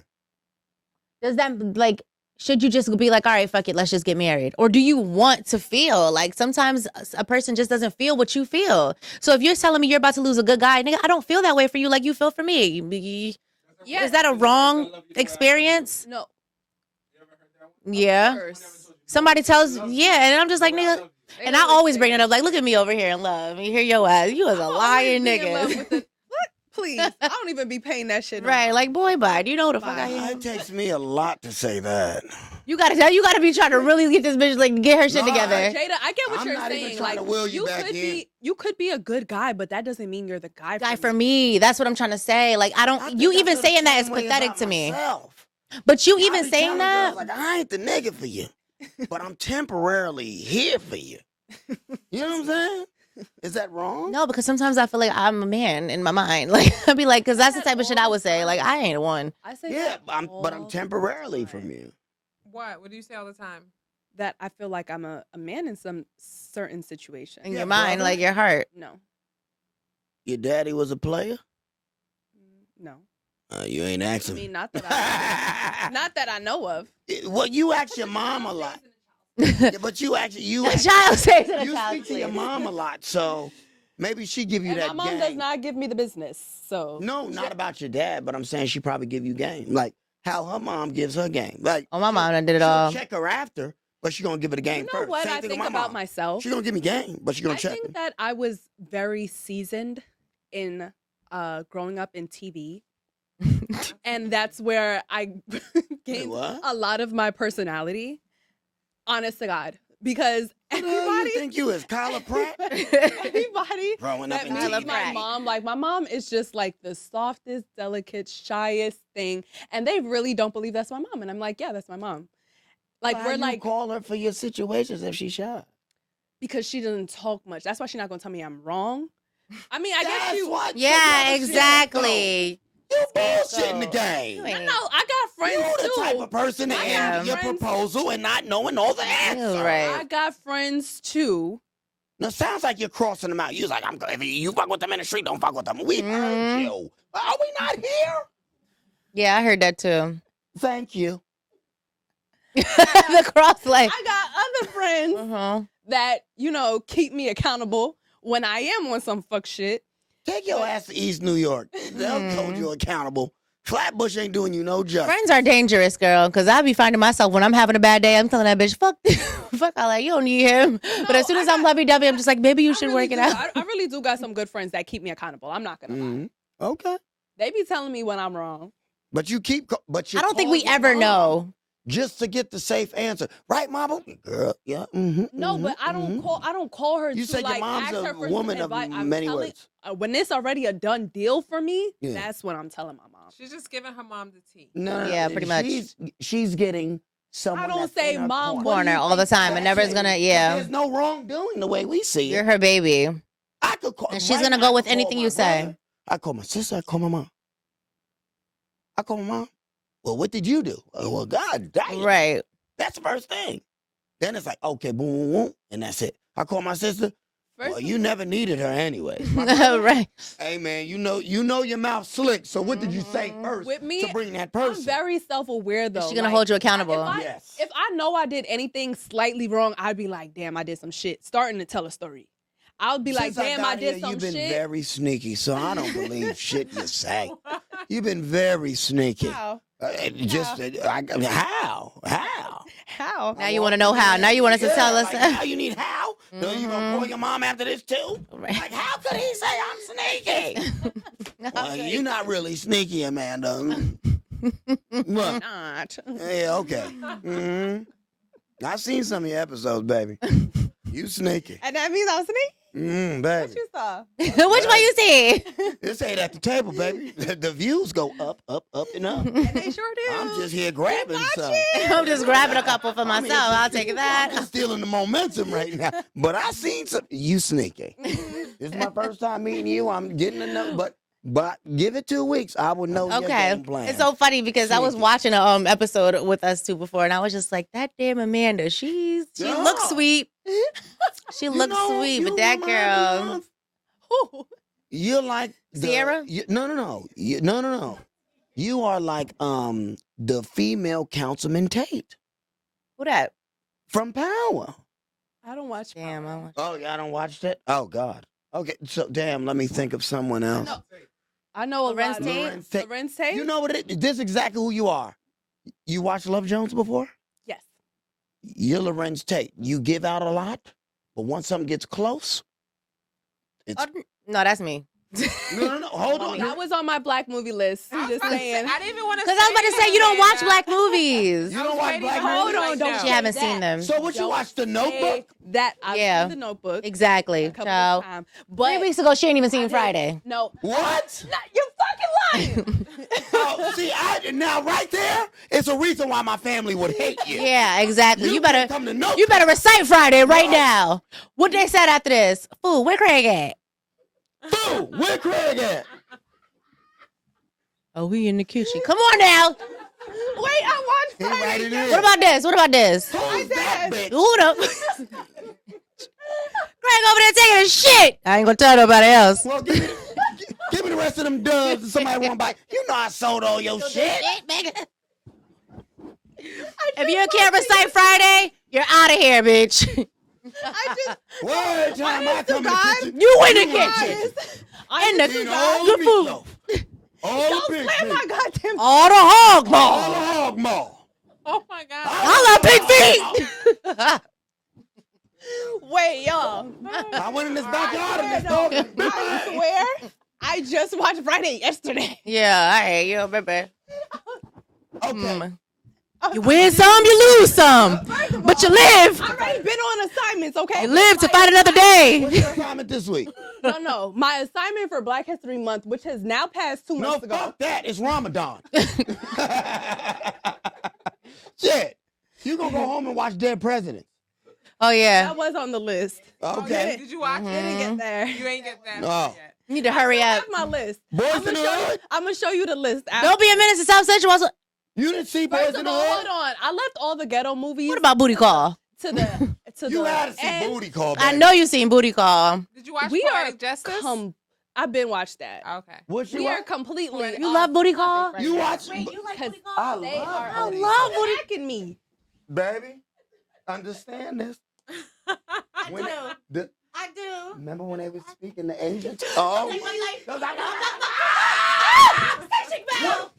does that like, should you just be like, all right, fuck it, let's just get married? Or do you want to feel like sometimes a person just doesn't feel what you feel? So if you're telling me you're about to lose a good guy, nigga, I don't feel that way for you like you feel for me. Yeah. Is that a wrong experience? No. Yeah. First. Somebody tells, yeah, and I'm just like, nigga, and I always bring it up, like, look at me over here in love. You hear your ass, you was a lying nigga. What? Please. I don't even be paying that shit. no Right, more. like, boy, bye. Do you know what the fuck I am? It takes me a lot to say that. You gotta be trying to really get this bitch, like, get her shit No, together. Jada, I get what I'm you're not even saying. trying Like to will you back in. you could be a good guy, but that doesn't mean you're the guy For me, that's what I'm trying to say. Like, I don't, you even saying that is pathetic to me. But you even saying that? Like, I ain't the nigga for you, but I'm temporarily here for you. You know what I'm saying? Is that wrong? No, because sometimes I feel like I'm a man in my mind. Like, I'd be like, because that's the type of shit I would say. Like, I ain't one. I say Yeah, that but I'm all temporarily the time. from you. What do you say all the time? That I feel like I'm a man in some certain situations. In Yeah, your mind, brother. like your heart. No. Your daddy was a player? No. You ain't I asking mean, me. not that I know of. Well, you ask your mom a lot. Yeah, but you The child stays in the you child speak to your sleep. mom a lot, so maybe she give you And that my mom game. does not give me the business. So No, not about your dad, but I'm saying she probably give you game, like how her mom gives her game. Like, Oh, my mom done did it she'll all. check her after, but she gonna give it a game you know first. what Same I thing think with my about mom. myself? She gonna give me game, but she gonna I check think me. that I was very seasoned in growing up in TV. And that's where I gained what? a lot of my personality. Honest to God. Because Who the hell you everybody think you is, Kyla Pratt? everybody Growing up that in meets Kyla TV. my Pratt. mom, like my mom is just like the softest, delicate, shyest thing. And they really don't believe that's my mom. And I'm like, yeah, that's my mom. Like Why we're you like, call her for your situations if she's shy. because she doesn't talk much. That's why she's not gonna tell me I'm wrong. I mean, I guess That's she what Yeah, you exactly. You bullshitting the game. You No, ain't- I got friends You the too. type of person to I got answer your friends- proposal and not knowing all the answers. right. I got friends too. Now, sounds like you're crossing them out. You're like, if you fuck with them in the street, don't fuck with them. We heard Mhm. you. Are we not here? Yeah, I heard that too. Thank you. The cross like. I got other friends Uh-huh. that, you know, keep me accountable when I am on some fuck shit. Take your ass to East New York. They'll hold you accountable Flatbush ain't doing you no justice. Friends are dangerous, girl, because I be finding myself when I'm having a bad day, I'm telling that bitch, fuck, fuck all that. You don't need him. But as soon as I'm lovey-dovey, I'm just like, maybe you should work it out. I really do got some good friends that keep me accountable. I'm not gonna lie. Okay. They be telling me when I'm wrong. But you keep, but you I don't think we ever know. just to get the safe answer, right, Mama? Girl, yeah. No, but I don't call her. You to said your like mom's ask her a for woman some of advice. I'm many telling- words. When it's already a done deal for me, Yeah. that's when I'm telling my mom. She's just giving her mom the tea. No, Yeah, pretty much. She's getting someone. I don't that's say in her mom, corner. what do Corner you all the think time, and never is gonna, yeah. There's no wrongdoing the way we see it. You're her baby. I could call, And she's right gonna now, go with I could call anything my you say. brother. I call my sister. I call my mom. I call my mom. Well, what did you do? Well, God damn. Right. That's the first thing. Then it's like, okay, boom, boom, boom, and that's it. I call my sister. Well, you never needed her anyway. Right. Hey, man, you know your mouth slick. So what did you say first With me, to bring that I'm person? very self-aware though. She's gonna hold you accountable. Yes. If I know I did anything slightly wrong, I'd be like, damn, I did some shit. Starting to tell a story. I'll be like, Since damn, got I did here, some you've been shit. very sneaky, so I don't believe shit you say. You've been very sneaky. How? How? How? Now you want to know how. Now you want us to tell us. Like, now you need how? No, you gonna call your mom after this too? Right. Like, how could he say I'm sneaky? Well, you're not really sneaky, Amanda. What? Not. Yeah, okay. I've seen some of your episodes, baby. You sneaky. And that means I was sneaky? Baby. What you saw? Which one you see? This ain't at the table, baby. The views go up, up, up, and up. And they sure do. I'm just here grabbing some. I'm just grabbing a couple for myself. I'll take I'm that. just stealing the momentum right now. But I seen some. You sneaky. This is my first time meeting you. I'm getting to know, but give it 2 weeks. I will know your Okay. game plan. It's so funny because I was Sneaky. watching a episode with us two before, and I was just like, that damn Amanda, she Yeah. looks sweet. She looks sweet, but that girl. You're like Sierra? No. No. You are like the female Councilman Tate Who that? from Power. I don't watch. Damn, Power. I watch. Oh, y'all don't watch that? Oh God. Okay, so damn. Let me think of someone else. No. I know a Lorenz lot Tate? of Lorenz Tate. You know what it is? This is exactly who you are. You watched Love Jones before? Yes. You're Lorenz Tate. You give out a lot, but once something gets close, it's Oh, no, that's me. no. Hold on. That was on my black movie list. I'm just saying. I didn't even want to. Because I was about to say, you don't watch black movies. You don't watch black Hold movies? on, don't She say haven't that. seen them. So what you Don't watch? The say Notebook? That I've Yeah. seen the Notebook. Exactly. A couple Child. of times. 3 But weeks ago, she ain't even seen did. Friday. No. What? You fucking lying. Oh, see, now right there, it's a reason why my family would hate you. Yeah, exactly. You better come to Notebook. you better recite Friday right Right. now. What they said after this? Fool, where Craig at? Boo, where Craig at? Oh, we in the kitchen. Come on now. Wait, I watched He Friday. right in there. What about this? What about this? Who's that bitch? Who the? Craig over there taking a shit. I ain't gonna tell nobody else. Well, give me the rest of them dubs that somebody want to buy. You know I sold all your shit. If you can't recite Friday, you're out of here, bitch. I just What time I come in God. the kitchen? You in the guys. kitchen. I In the Eat just all good the food. meatloaf. All don't the pig slam my feet. goddamn. All the hog All the ball. hog maw. Oh my god. I love pig feet. Wait, y'all. I went in this backyard and this No, dog. I swear, I just watched Friday yesterday. Yeah, all right, you remember. Okay. You win some, you lose some. But you live. I've already been on assignments, okay? You live to fight another day. What's your assignment this week? No. My assignment for Black History Month, which has now passed 2 No, months ago. fuck that. It's Ramadan. Shit. You gonna go home and watch Dead Presidents. Oh, yeah. That was on the list. Okay. Did you watch Didn't it? get there. You ain't get that No. yet. You need to hurry up. That's my list. Boys in the Hood? I'm gonna show you the list. Don't be a menace to South Central. Also, You didn't see Boys First in of the all, hold Hood? on. I left all the ghetto movies what about Booty Call? to the You had to see end. Booty Call, I baby. know you seen Booty Call. Did you watch We Poetic are Justice? I've been watched that. Okay. What you We are watch? completely. You off love Booty topic Call? right You now. watch? Because I they are love Booty love Booty attacking me. Baby, understand this. When I do. remember when they were speaking to Asians? Oh.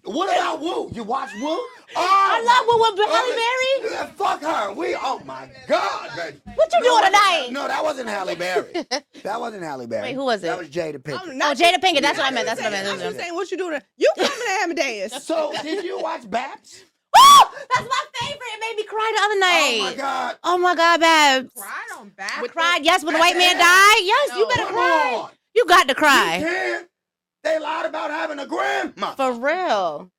What about Woo? You watch Woo? Oh, I love Woo with Halle Berry. Yeah, fuck her. Oh my God, baby. What you doing tonight? No, that wasn't Halle Berry. That wasn't Halle Berry. Wait, who was it? That was @𝗔𝗕𝗢𝗡. Oh, Jada Pinkett. That's what I meant. That's what I meant. I'm saying, what you doing? You coming to Amadeus? So, did you watch Babs? Woo! That's my favorite. It made me cry the other night. Oh my God. Oh my God, Babs. Cried on back. I cried. Yes, when the white man died. Yes, you better Come cry. on. You got to You cry. can't. They lied about having a grandma. For real.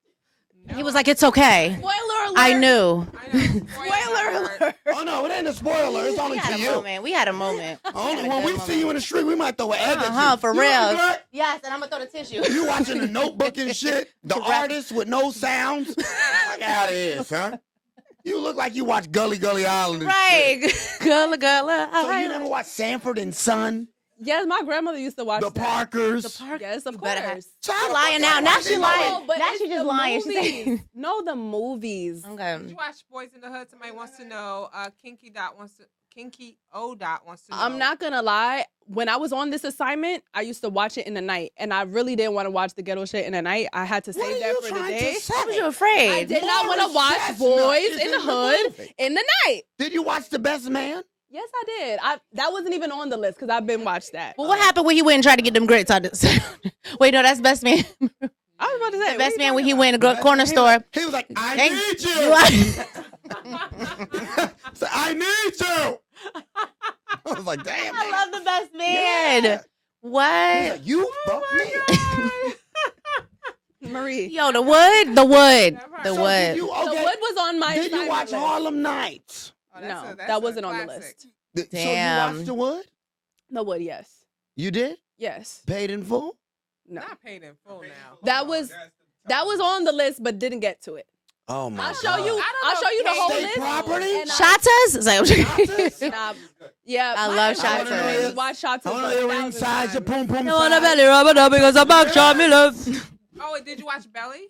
He was like, it's okay. Spoiler alert. I knew. Spoiler alert. Oh no, it ain't a spoiler. It's We only had to a you. moment. We had a moment. Only We had a when good we see moment. you in the street, we might throw an egg at you. For You real. wanna do it? Yes, and I'm going to throw the tissue. You watching The Notebook and shit? The artist with no sounds? Fuck out of here, son. You look like you watch Gully Gully Island. And Right. Gullah, gullah. So you never watched Sanford and Son? Yes, my grandmother used to watch The that. Parkers? Yes, of better have- course. So She's how the lying fuck now. you Now watch she these lying. movies? but Now it's she just the lying. She movies. said- No, the movies. Okay. Did you watch Boys in the Hood? Somebody wants to know. Kinky O. wants to know. I'm not gonna lie. When I was on this assignment, I used to watch it in the night, and I really didn't want to watch the ghetto shit in the night. I had to What save are that you for the trying day. to say? Why was you I afraid? did not want to Morris watch Chestnut Boys is in the in the Hood movie. in the night. Did you watch The Best Man? Yes, I did. That wasn't even on the list because I've been watched that. Well, what happened when he went and tried to get them grits out of Wait, no, that's Best Man. I was about to say, The Best Man when he went to the corner store. He was like, I Thank need you. So, I need you. I was like, damn. I man. love The Best Man. Yeah. He's What? like, you fuck me. Marie. Yo, the wood? The wood. The So did wood. you, The okay, Wood was on my did you assignment watch list. Harlem Nights? Oh, No, that's that a wasn't on the classic. list. So you Damn. watched The Wood? The Wood, yes. You did? Yes. Paid in full? No. Not paid in full now. That was on the list, but didn't get to it. Oh my I'll God. show you. I don't I'll know show you the whole State list. property? And Shotas? It's like, I'm joking. Shotas? Nah, yeah, I my love ex-husband Shotas. Watch Shotas. I want like to 1,000 ring size your times. pum pum I want a size. belly rub it up because I'm back, shot me love. Oh, and did you watch Belly?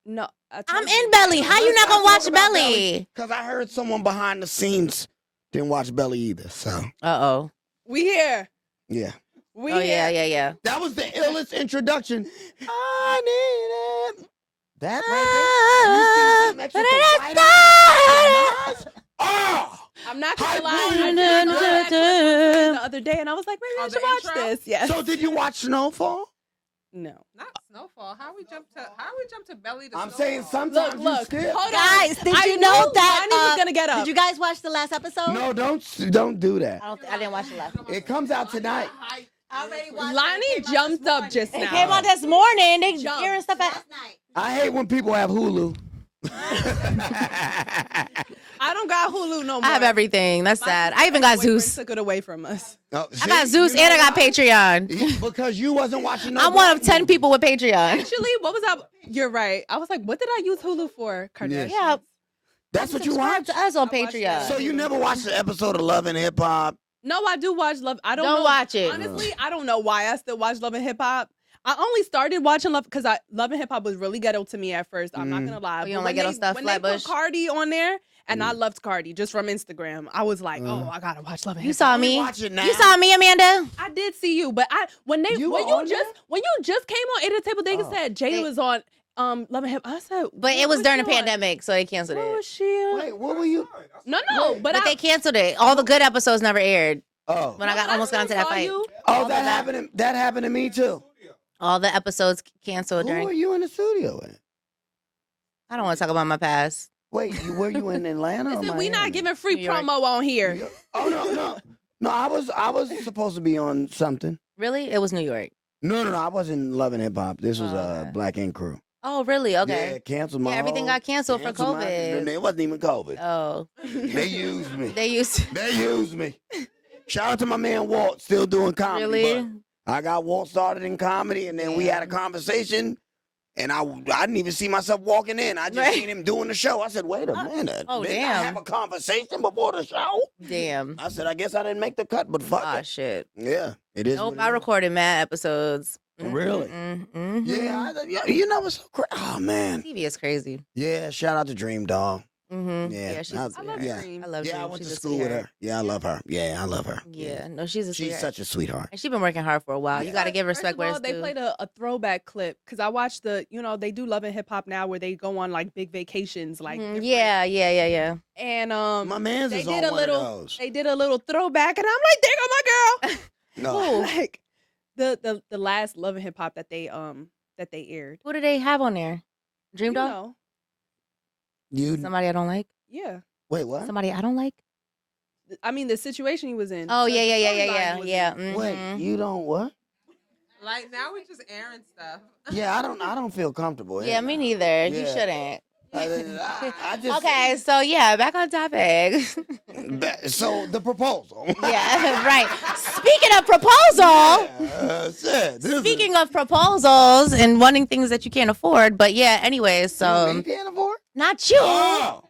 No, I'm in Belly. How you not gonna watch Belly? Because I heard someone behind the scenes didn't watch Belly either. So, Uh-oh. We here. yeah. We Oh, here. yeah. That was the illest introduction. I need it. That right there. You see some extra white eyes? Oh! I'm not gonna Hi, lie. I Boo. did know that clip the other day, and I was like, maybe I Oh, should the watch intro? this. Yes. So did you watch Snowfall? No. Not Snowfall. How we jump to Belly to I'm Snowfall? saying sometimes Look, you look. skip. Hold Guys, on. did I you knew know that, Lonnie was gonna get up. Did you guys watch the last episode? No, don't do that. I didn't watch the last one. It comes out tonight. I already watched Lonnie jumped up just It now. came out this morning. They Jump. airing stuff at. last night. I hate when people have Hulu. I don't got Hulu no more. I have everything. That's sad. I even got Boyfriend Zeus. Took it away from us. Oh, I got see? Zeus You know and I got why? Patreon. Because you wasn't watching no I'm one of black 10 movies. people with Patreon. Actually, what was that? You're right. I was like, what did I use Hulu for? Kardashian. Yeah. That's what you Subscribe watch? to us on I watched Patreon. that. So you never watched the episode of Love and Hip Hop? No, I do watch Love. I don't Don't know. watch it. Honestly, I don't know why I still watch Love and Hip Hop. I only started watching Love because Love and Hip Hop was really ghetto to me at first. I'm not gonna lie. Oh, you But don't like when ghetto they- stuff, When they Flatbush? put Cardi on there, and I loved Cardi just from Instagram, I was like, oh, I gotta watch Love and You Hip saw Hop. me. watch it now. You saw me, Amanda. I did see you, but when You you on just came on At the Table, they said Jada was on Love and Hip Hop. I said, But it what was during she the on? pandemic, so they canceled What it. was she on? Wait, what were you? No, but But they canceled it. All the good episodes never aired. Oh, When I got almost got into that fight. that happened to me too. All the episodes canceled Who were during. you in the studio with? I don't want to talk about my past. Wait, were you in Atlanta? or Listen, we not Miami? giving free New York. promo on here. Oh no! I was supposed to be on something. Really? It was New York. No, I wasn't loving hip hop. This was Oh, okay. Black Ink Crew. Oh, really? Yeah, Okay. canceled my. Yeah, everything whole- got canceled for canceled my- COVID. It wasn't even COVID. Oh. They used me. They used. They used me. Shout out to my man Walt, still doing comedy. Really? but I got Walt started in comedy, and then we had a conversation, and I didn't even see myself walking in. I just Right. seen him doing the show. I said, wait a minute. Oh, Didn't I damn. have a conversation before the show? Damn. I said, I guess I didn't make the cut, but fuck Ah, it. shit. Yeah, it is. Nope. what it I is. recorded mad episodes. Really? Mm-hmm. Yeah, you know what's so crazy? Oh, man. TV is crazy. Yeah, shout out to Dream Dog. Mm-hmm. Yeah, she's I- a I love sweetheart. Dream. I love Yeah, I Dream. went She's to a school with sweetheart. her. Yeah, I love her. Yeah, I love her. Yeah, no, she's a She's sweetheart. such a sweetheart. And she's been working hard for a while. You Yeah. got to give First respect of where all, it's they due. played a throwback clip because I watched they do Love and Hip Hop now where they go on like big vacations, like different- Yeah. And My man's they is did on a one little of those. they did a little throwback, and I'm like, there go my girl. No, Like the last Love and Hip Hop that they aired. Who do they have on there? Dream You Doll? know, you Somebody I don't like? yeah. wait. What? Somebody I don't like? I mean, the situation he was in. Oh, the yeah. storyline he was in. Wait, Mhm. you don't what? Like now we just airing stuff. Yeah, I don't feel comfortable. Yeah, me neither. You Yeah. shouldn't. I just Okay, so yeah, back on topic. So the proposal. Yeah, right. Speaking of proposal, speaking of proposals and wanting things that you can't afford, but yeah, anyways, so you can't afford. not you. Oh,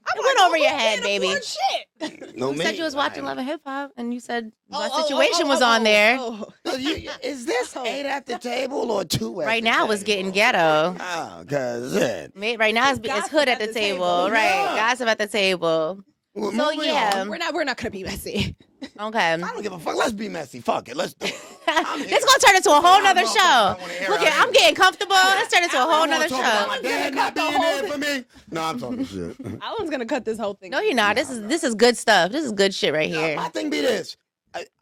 It went over your head, baby. Shit. no, You said you was watching I- Love and Hip Hop, and you said my Oh, situation was on there. oh. Is this 8 at the table or 2 at Right the now, table? it's getting ghetto. Oh, cause it. Right now, it's Gossip hood at at the the table, table. right? Yeah. Gossip at the table. Well, So moving yeah, on. We're not gonna be messy. Okay. I don't give a fuck. Let's be messy. Fuck it. Let's do it. I'm here. This gonna turn into a whole nother motherfuckers show. I wanna air Look out at, I'm here. getting comfortable. Let's turn into a I whole wanna nother talk about show. my dad not being there for me. No, I'm talking shit. Alan's gonna cut this whole thing. No, you're not. This is good stuff. This is good shit right Now, here. my thing be this.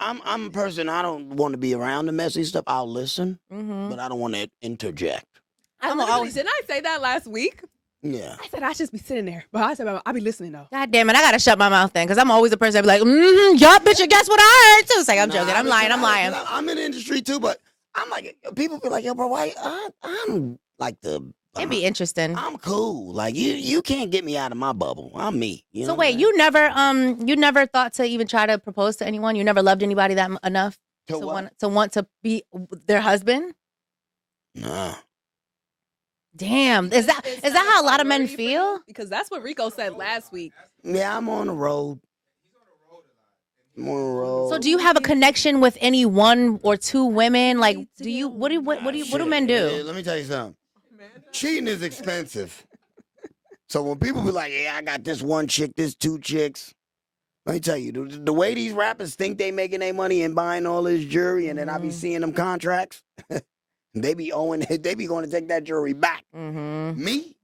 I'm a person, I don't want to be around the messy stuff. I'll listen, Mm-hmm. but I don't want to interject. I'm Literally, always. didn't I say that last week? Yeah. I said I just be sitting there, but I said I'll be listening though. God damn it! I gotta shut my mouth then, cause I'm always a person that be like, yup, bitch. And guess what I heard too? It's like I'm joking. I'm lying. I'm lying. I'm in the industry too, but I'm like, people be like, yo, bro, why? I'm like It'd be interesting. I'm cool. Like you can't get me out of my bubble. I'm me. You know So what wait, I'm you never thought to even try to propose to anyone? You never loved anybody that enough saying? To what? want to be their husband? Nah. Damn, is that how a lot of men priority for you? feel? Because that's what Rico said last week. Yeah, I'm on the road. I'm on the road. So do you have a connection with any one or two women? Like, Me do you too. what do Shit. men Yeah, do? let me tell you something. Cheating is expensive. So when people be like, yeah, I got this one chick, this two chicks. Let me tell you, the way these rappers think they making their money and buying all this jewelry, and then I be seeing them contracts, they be going to take that jewelry back. Mm-hmm. Me,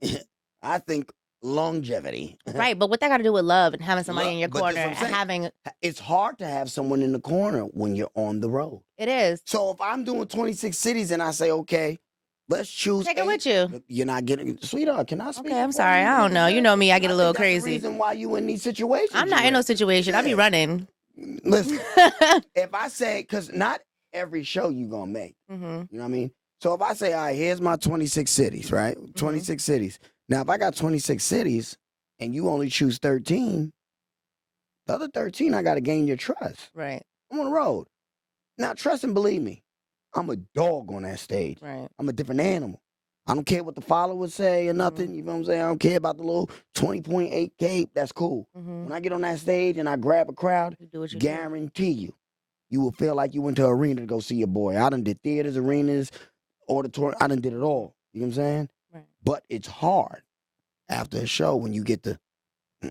I think longevity. Right, but what that got to do with love and having somebody in your But that's corner what and I'm saying. having It's hard to have someone in the corner when you're on the road. it is. So if I'm doing 26 cities and I say, okay, let's choose Take it 8, with you. You're not getting, sweetheart, can I speak? Okay, I'm before sorry. you I don't know. You know me. I get a little think that's the crazy. reason why you in these situations. I'm not you're in no situation. I be Yeah. running. Listen, if I say, because not every show you gonna make, Mm-hmm. you know what I mean? So if I say, all right, here's my 26 cities, right? Mm-hmm. 26 cities. Now, if I got 26 cities and you only choose 13, the other 13, I got to gain your trust. Right, I'm on the road. Now, trust and believe me, I'm a dog on that stage. right. I'm a different animal. I don't care what the followers say or nothing. You know what I'm saying? I don't care about the little 20.8K. That's cool. Mm-hmm. When I get on that stage and I grab a crowd, You do what you do. guarantee you will feel like you went to an arena to go see your boy. I done did theaters, arenas, auditorium. I done did it all. You know what I'm saying? Right. But it's hard after a show when you get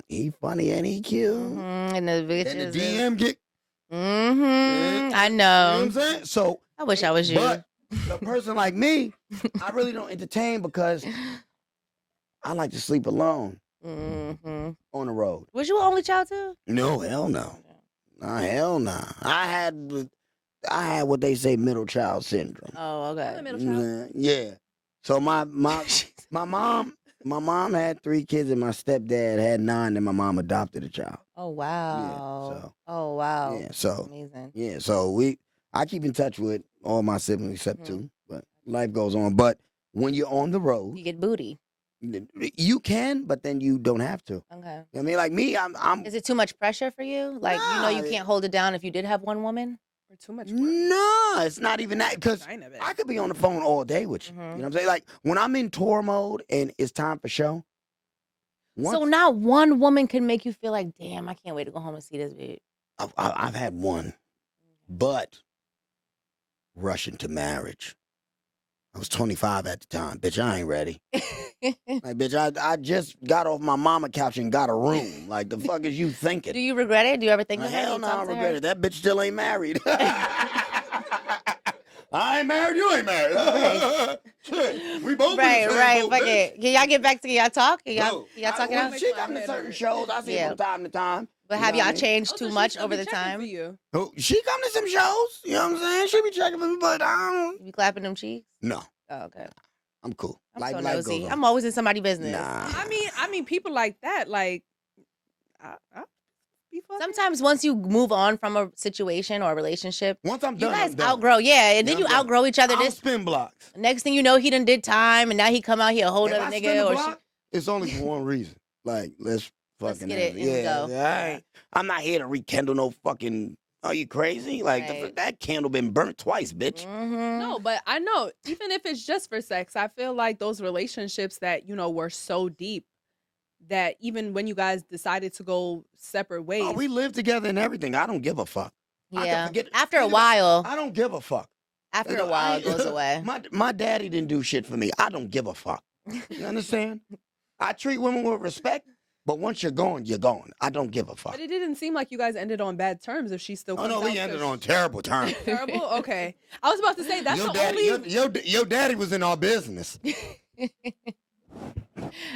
he funny and he cute. Mm-hmm. And the bitches. And the DM get, Mm-hmm. I you know what know. I'm saying? So, I wish I was you. but a person like me, I really don't entertain because I like to sleep alone Mm-hmm. on the road. Was you an only child too? No, hell no. Nah, hell no. I had what they say middle child syndrome. Oh, okay. Middle child. Yeah. So my mom had 3 kids and my stepdad had 9 and my mom adopted a child. Oh wow. so- Oh wow. Yeah, so Amazing. yeah, so I keep in touch with all my siblings except Mhm. 2, but life goes on. But when you're on the road, You get booty. you can, but then you don't have to. Okay. You know what I mean, like me, I'm Is it too much pressure for you? Like you know you Nah. can't hold it down if you did have one woman. Or too much work. no, it's not even that because Kind of it. I could be on the phone all day with you. Mhm. You know what I'm saying? Like when I'm in tour mode and it's time for show. So not one woman can make you feel like, damn, I can't wait to go home and see this bitch. I've had one, but rushing to marriage. I was 25 at the time. Bitch, I ain't ready. Like, bitch, I just got off my mama couch and got a room. Like, the fuck is you thinking? Do you regret it? Do you ever think of her? Hell Do no, you I talk to regret her? it. That bitch still ain't married. I ain't married, you ain't married. Shit, we both Right, in the same right. boat, Fuck bitch. it. Can y'all get back to y'all talk? Can No. y'all talk it Well, out? she come to certain shows. I see Yeah. her from time to time. But You have know what y'all I mean? changed Oh, too so she much still over be the checking time? for you. Oh, she come to some shows. You know what I'm saying? She be checking for me, but You be clapping them cheeks? no, Oh, okay. I'm cool. I'm Life so goes nosy. on. I'm always in somebody's business. Nah. I mean, people like that, like, I be fucking. Sometimes once you move on from a situation or a relationship, Once I'm you done, guys I'm done. outgrow. Yeah, and then Yeah, you I'm done. outgrow each other. I'll This spin blocks. next thing you know, he done did time, and now he come out here a whole If other I spin nigga a or block, it's only for one reason. Like, let's Let's fucking get it and go. I'm not here to rekindle no fucking. Are you crazy? Like Right. that candle been burnt twice, bitch. Mm-hmm. No, but I know, even if it's just for sex, I feel like those relationships that, were so deep that even when you guys decided to go separate ways. Oh, we live together and everything. I don't give a fuck. I can Yeah. forget- After a think about- while, I don't give a fuck. after a while, it goes away. My daddy didn't do shit for me. I don't give a fuck. You understand? I treat women with respect, but once you're gone, you're gone. I don't give a fuck. But it didn't seem like you guys ended on bad terms if she still Oh comes no, we out ended to- on terrible terms. Terrible? Okay. I was about to say, that's your the daddy, only... your daddy was in our business,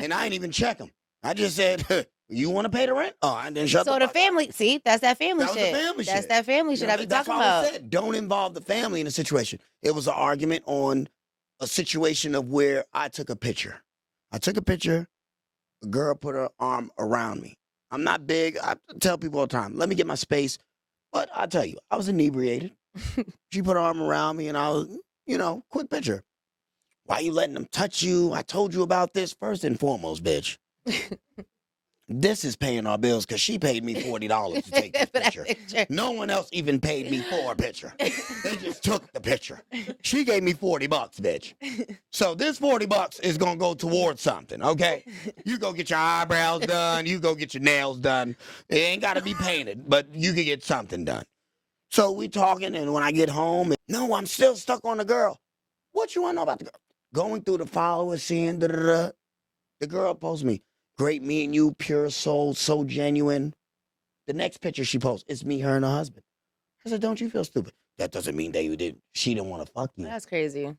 and I ain't even check him. I just said, "You want to pay the rent?" Oh, and then shut So the the fuck family, see, that's that family That was the shit. family That's shit. that family up. shit I be That's talking why I about. said, don't involve the family in the situation. It was an argument on a situation of where I took a picture. I took a picture. A girl put her arm around me. I'm not big. I tell people all the time, let me get my space. But I tell you, I was inebriated. She put her arm around me, and I was, quick picture. Why you letting them touch you? I told you about this first and foremost, bitch. This is paying our bills because she paid me $40 to take this For that picture. picture. No one else even paid me for a picture. They just took the picture. She gave me $40, bitch. So this $40 is gonna go towards something, okay? You go get your eyebrows done. You go get your nails done. It ain't gotta be painted, but you can get something done. So we talking, and when I get home, no, I'm still stuck on the girl. What you wanna know about the girl? Going through the followers, seeing the girl posts me. Great meeting you, pure soul, so genuine. The next picture she posts, it's me, her, and her husband. I said, don't you feel stupid? That doesn't mean that she didn't want to fuck you. That's crazy. I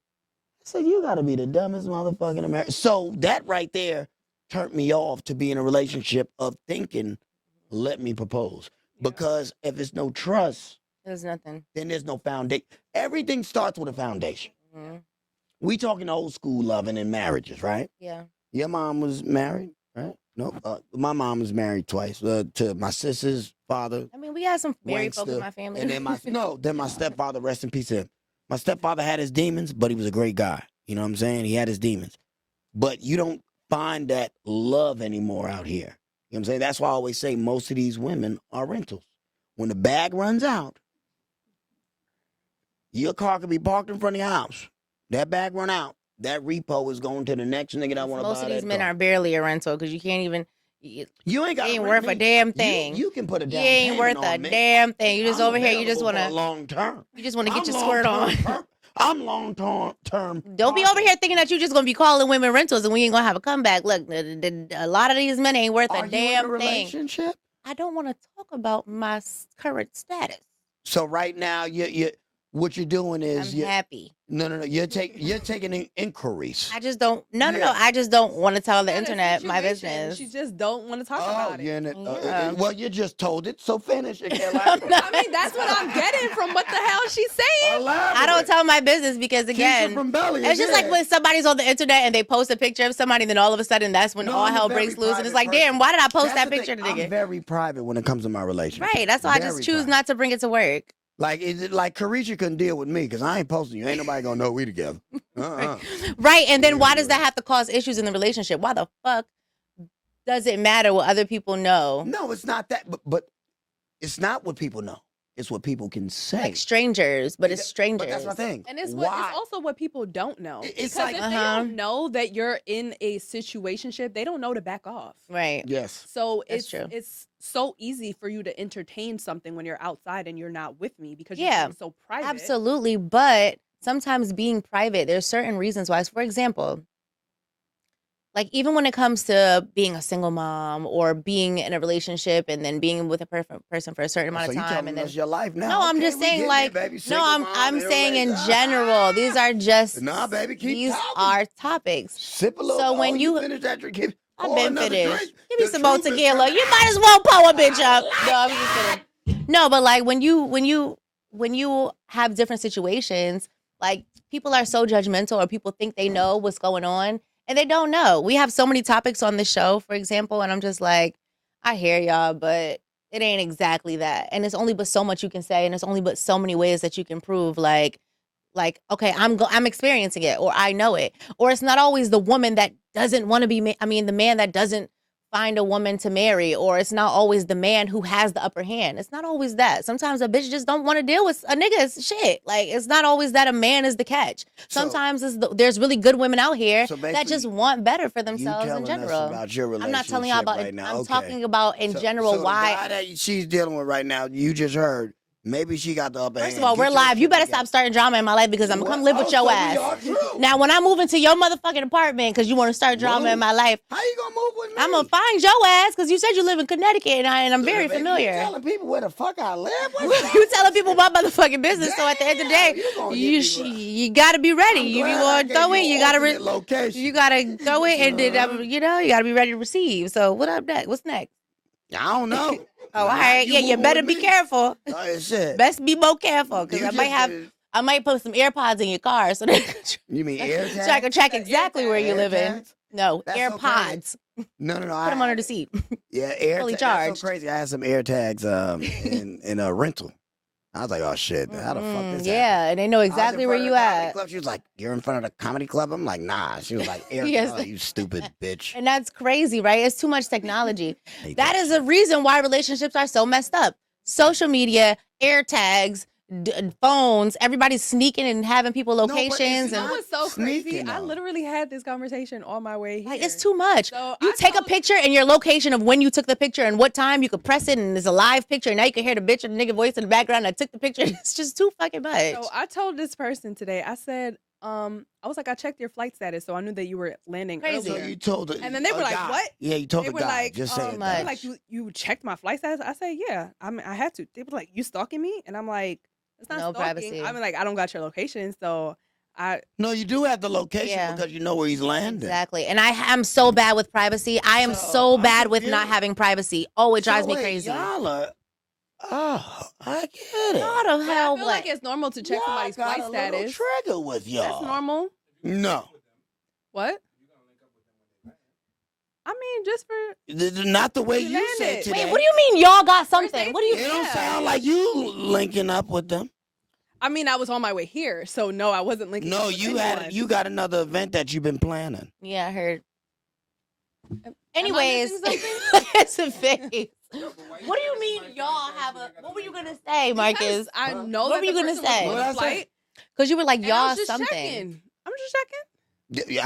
said, you gotta be the dumbest motherfucker in America. So that right there turned me off to be in a relationship of thinking, let me propose. Because if it's no trust, There's nothing. then there's no foundation. Everything starts with a foundation. Mhm. We talking old school loving and marriages, right? Yeah. Your mom was married, right? No, my mom was married twice to my sister's father. I mean, we had some married folk in Wankster, my family. And then my stepfather, rest in peace to him. My stepfather had his demons, but he was a great guy. You know what I'm saying? He had his demons. But you don't find that love anymore out here. You know what I'm saying? That's why I always say most of these women are rentals. When the bag runs out, your car could be parked in front of your house. That bag run out. That repo is going to the next nigga that want to buy Most of these that men car. are barely a rental because you can't even. You ain't got. ain't worth a damn thing. You can put a You down ain't payment worth a on me. damn thing. You just I'm over here. You just available want for a long term. You just want to get I'm your squirt on. I'm long term. Don't be over here thinking that you just gonna be calling women rentals and we ain't gonna have a comeback. Look, a lot of these men ain't worth Are a you damn in a thing. relationship? I don't want to talk about my current status. So right now, you what you're doing is I'm happy. No. You're taking inquiries. I just don't. No. Yeah. I just don't want to tell the Not a internet my situation. business. She just don't want to talk about it. You're in it. Yeah. Well, you just told it, so finish it. Elaborate. I mean, that's what I'm getting from what the hell she's saying. Elaborate. I don't tell my business because Keisha again, from Belly it's just like when somebody's on the internet and they post a picture of somebody, then all of a sudden that's when No, all I'm a hell very breaks loose, and it's private like, damn, person. why did I post That's that the picture thing. to nigga? I'm very private when it comes to my relationship. Right. That's why I just Very choose private. not to bring it to work. Like, is it like Carisha couldn't deal with me because I ain't posting you. Ain't nobody gonna know we together. Right. And then why does that have to cause issues in the relationship? Why the fuck does it matter what other people know? No, it's not that. But it's not what people know. It's what people can say. Like strangers, but it's strangers. But that's my thing. And it's Why? also what people don't know. It's because like- if they don't know that you're in a situationship, they don't know to back off. Right. Yes. So That's true. it's so easy for you to entertain something when you're outside and you're not with me because Yeah. you're being so private. Absolutely. But sometimes being private, there's certain reasons why. For example, like even when it comes to being a single mom or being in a relationship and then being with a person for a certain amount So of you time, telling and then us your life now? no, I'm Okay, just we saying getting like it, baby. no, Single mom, I'm saying in interrelated. general. These are just Nah, baby, keep these talking. are topics. Sip a little. So when you you finish that drink, give, I've pour been another finished. drink. Give me The some more truth is tequila. coming You out. might as well pour a bitch up. No, I'm just kidding. No, but like when you have different situations, like people are so judgmental or people think they know what's going on and they don't know. We have so many topics on the show, for example, and I'm just like, I hear y'all, but it ain't exactly that. And it's only but so much you can say, and it's only but so many ways that you can prove like okay, I'm experiencing it or I know it. Or it's not always the woman that doesn't want to be the man that doesn't find a woman to marry, or it's not always the man who has the upper hand. It's not always that. Sometimes a bitch just don't want to deal with a nigga's shit. Like it's not always that a man is the catch. Sometimes there's really good women out here that just want better for themselves in general. Us about your relationship I'm not telling y'all about right it. now. I'm talking about in general so why. the guy that she's dealing with right now, you just heard. Maybe she got the upper hand. First of all, we're live. You better stop starting drama in my life because I'm gonna come live with your ass. Now, when I move into your motherfucking apartment because you want to start drama in my life, how you gonna move with me? I'm gonna find your ass because you said you live in Connecticut and I'm very familiar. You telling people where the fuck I live? You telling people my motherfucking business. Damn, so at the end of the day, you gotta be ready. If you want to throw it, you gotta throw it, and then you gotta be ready to receive. So what up next? What's next? I don't know. Oh, all right. Yeah, you better be careful. Oh, shit. Best be more careful because I might put some AirPods in your car so that you mean AirTags? So I can track exactly where you live in. No, that's AirPods. So no. Put them under the seat. Yeah, AirTags. Fully charged. That's so crazy. I had some AirTags in a rental. I was like, oh shit, how the fuck this yeah, and they know exactly where you at. Club. She was like, you're in front of the comedy club? I'm like, nah. She was like, yes. Oh, you stupid bitch. And that's crazy, right? It's too much technology. That is a reason why relationships are so messed up. Social media, AirTags, phones, everybody's sneaking and having people locations. It was so crazy. Sneaking, I literally had this conversation on my way here. Like, it's too much. So you take a picture and your location of when you took the picture and what time, you could press it and it's a live picture. And now you can hear the bitch and the nigga voice in the background that took the picture. It's just too fucking much. So I told this person today, I said, I was like, I checked your flight status, so I knew that you were landing Crazy. earlier. So you told her. And then they were like, what? Yeah, you told they the were guy. like, just say it. they were like, you checked my flight status? I said, yeah. I had to. They were like, you stalking me? And I'm like, it's not no stalking. privacy. I mean, like, I don't got your location, so No, you do have the location because you know where he's landing. Exactly. And I'm so bad with privacy. I am so bad with not having privacy. Oh, it drives me crazy. Y'all are, I get it. How the hell? I feel like it's normal to check somebody's flight status. Trigger with y'all. That's normal. No. What? I mean, just for not the way you said landed. today. Wait, what do you mean y'all got something? What do you? It don't sound like you linking up with them. I mean, I was on my way here, so no, I wasn't linking. No, up with you anyone. you got another event that you've been planning. Yeah, I heard. Am Anyways, I missing it's a face. What do you mean y'all have a? What were you gonna say, Marcus? Because I know. What were you gonna say? What did I say? Because you were like And I y'all was just something. checking. I'm just checking. Yeah,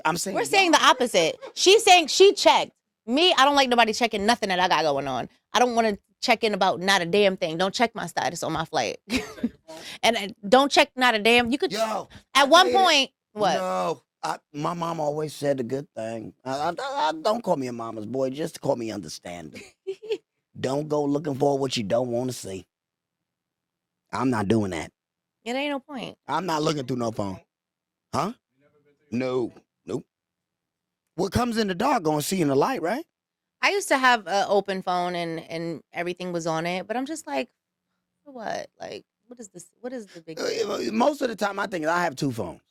I'm saying. We're saying the opposite. She's saying she checked. Me, I don't like nobody checking nothing that I got going on. I don't want to check in about not a damn thing. Don't check my status on my flight. And don't check not a damn. You could. Yo, at one point, what? No, my mom always said a good thing. Don't call me a mama's boy. Just call me understanding. Don't go looking for what you don't want to see. I'm not doing that. It ain't no point. I'm not looking through no phone. Huh? No. Nope. What comes in the dark gonna see in the light, right? I used to have an open phone and everything was on it, but I'm just like, for what? Like, what is this? What is the big deal? Most of the time, I think I have two phones.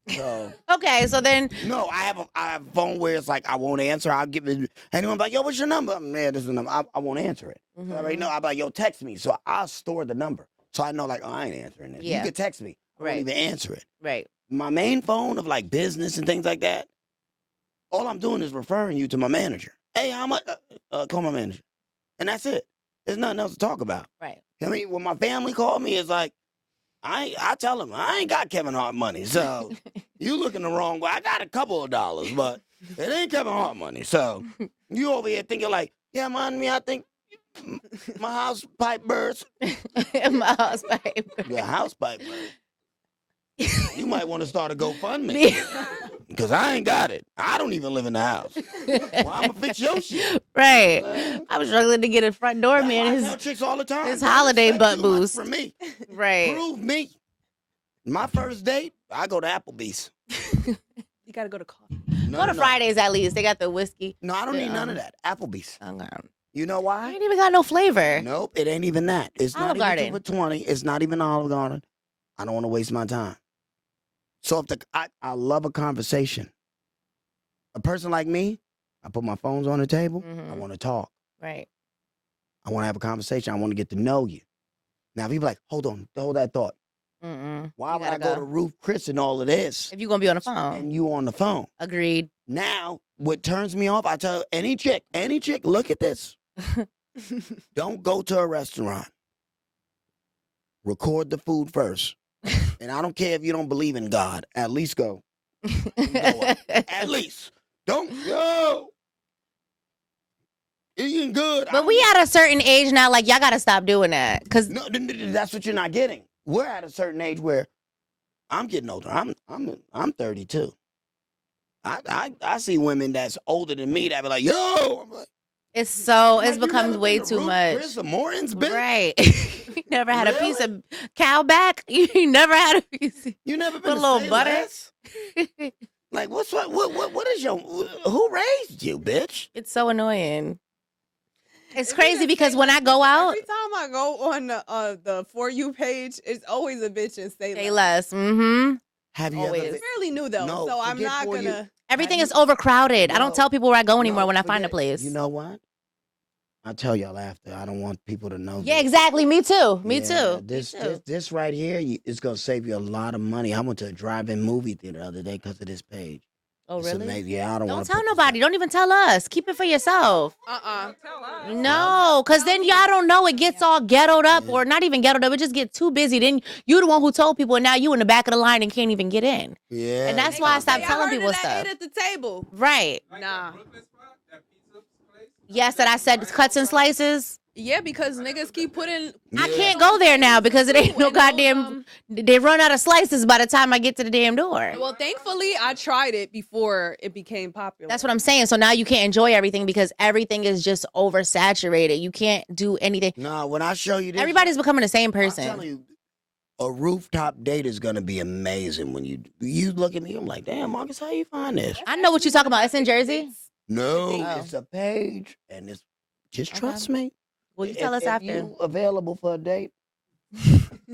So okay, so then no, I have a phone where it's like I won't answer. I'll give it. Anyone like, yo, what's your number? Man, this is the number. I won't answer it. Mm-hmm. So I already know. I'm like, yo, text me. So I'll store the number. So I know, like, oh, I ain't answering this. Yeah. You can text me. I won't even answer it. Right. My main phone of like business and things like that, all I'm doing is referring you to my manager. Hey, how much? Call my manager. And that's it. There's nothing else to talk about. Right. I mean, when my family called me, it's like, I tell them, I ain't got Kevin Hart money. So you looking the wrong way. I got a couple of dollars, but it ain't Kevin Hart money. So you over here thinking like, yeah, man, I think my house pipe burst. My house pipe. Your house pipe burst. You might want to start a GoFundMe. Because I ain't got it. I don't even live in the house. Well, I'm going to fix your shit. Right. I'm struggling to get a front door, That's man. why I tell chicks all the time. his "Don't holiday expect butt too much boost." from me. Right. Prove me. My first date, I go to Applebee's. You gotta go to coffee. No, Go to no, no. Fridays at least. They got the whiskey. No, I don't The, need none of that. Applebee's. Okay. You know I why? ain't even got no flavor. Nope, it ain't even that. It's Olive not Garden. even 2 for $20. It's not even Olive Garden. I don't want to waste my time. So if I love a conversation. A person like me, I put my phones on the table. I Mhm. want to talk. Right. I want to have a conversation. I want to get to know you. Now, people like, hold that thought. Mm-mm. Why You would I gotta go to Ruth Chris and all of this if you're gonna be on the phone? and you on the phone? Agreed. Now, what turns me off, I tell any chick, look at this. Don't go to a restaurant. Record the food first. And I don't care if you don't believe in God. At least go. At least. Don't go. Eating good. But we at a certain age now, like y'all gotta stop doing that. Cause No, that's what you're not getting. We're at a certain age where I'm getting older. I'm 32. I see women that's older than me that be like, yo. I'm like, it's like, you become never way been to too Ruth much. Chris or Morton's, bitch? Right. You never had a piece Really? of cow back? You never had a piece You never been Put a to little Say butter? Less? Like, what is your, who raised you, bitch? It's so annoying. It's Isn't crazy it because say when I less? go out, Every time I go on the For You page, it's always a bitch and say say less. less. Mm-hmm. Have you Always. ever It's fairly new though, No, so I'm forget not For You. gonna. Everything Have is overcrowded. I No. don't tell people where I go anymore No, when I find a forget- place. You know what? I'll tell y'all after. I don't want people to know. Yeah, this. exactly. Me too. Me Yeah, too. This right here is gonna save you a lot of money. I went to a drive-in movie theater the other day because of this page. Oh, It's really? amazing. Yeah, I don't Don't want tell nobody. Don't even tell us. Keep it for yourself. Tell us. No, because then y'all don't know. It gets all ghettoed up, Yeah. or not even ghettoed up. It just gets too busy. Then you the one who told people, and now you in the back of the line and can't even get in. Yeah, And that's They why I gonna stopped say, telling heard people it stuff. Ate at the table. Right. Like Nah. that Brooklyn spot, that pizza place. Yes, that I said cuts and slices. Yeah, because niggas keep putting. I can't go there now because it ain't no And those, goddamn. They run out of slices by the time I get to the damn door. Well, thankfully, I tried it before it became popular. That's what I'm saying. So now you can't enjoy everything because everything is just oversaturated. You can't do anything. No, when I show you this, Everybody's becoming the same I'm person. telling you, a rooftop date is gonna be amazing. When you look at me, I'm like, damn, Marcus, how you find this? I know what you're talking about. It's in Jersey. No, Oh. it's a page, and it's just Okay. trust me. Well, you tell us if after. you available for a date,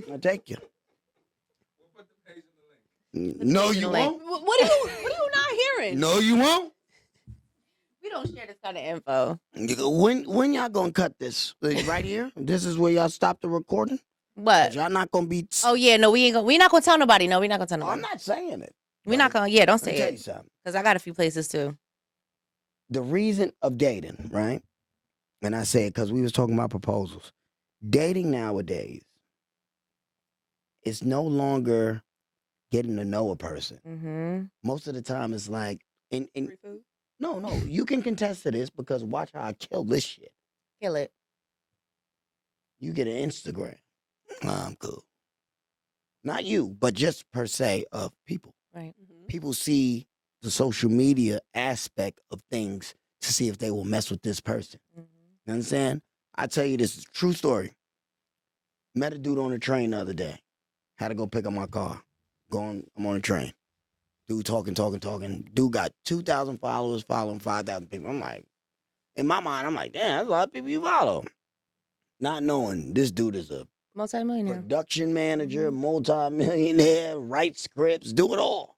I'll take you. We'll put the page in the link. No, page in you the link. won't. What are you not hearing? No, you won't. We don't share this kind of info. When y'all gonna cut this? Right here? This is where y'all stop the recording? What? Y'all not gonna be. Oh yeah, no, we ain't gonna. We not gonna tell nobody. No, we not gonna tell nobody. I'm not saying it. We not gonna. Yeah, don't Let me say tell you it something. because I got a few places too. The reason of dating, right? And I say it because we was talking about proposals. Dating nowadays is no longer getting to know a person. Mm-hmm. Most of the time, it's like, Free food? no, you can contest to this because watch how I kill this shit. Kill it. You get an Instagram. I'm cool. Not you, but just per se of people. Right. Mhm. People see the social media aspect of things to see if they will mess with this person. Mm-hmm. You understand? I tell you this is a true story. Met a dude on the train the other day. Had to go pick up my car. I'm on the train. Dude talking. Dude got 2,000 followers, following 5,000 people. I'm like, in my mind, I'm like, damn, that's a lot of people you follow. Not knowing this dude is a Multi-millionaire. production manager, multi-millionaire, write scripts, do it all.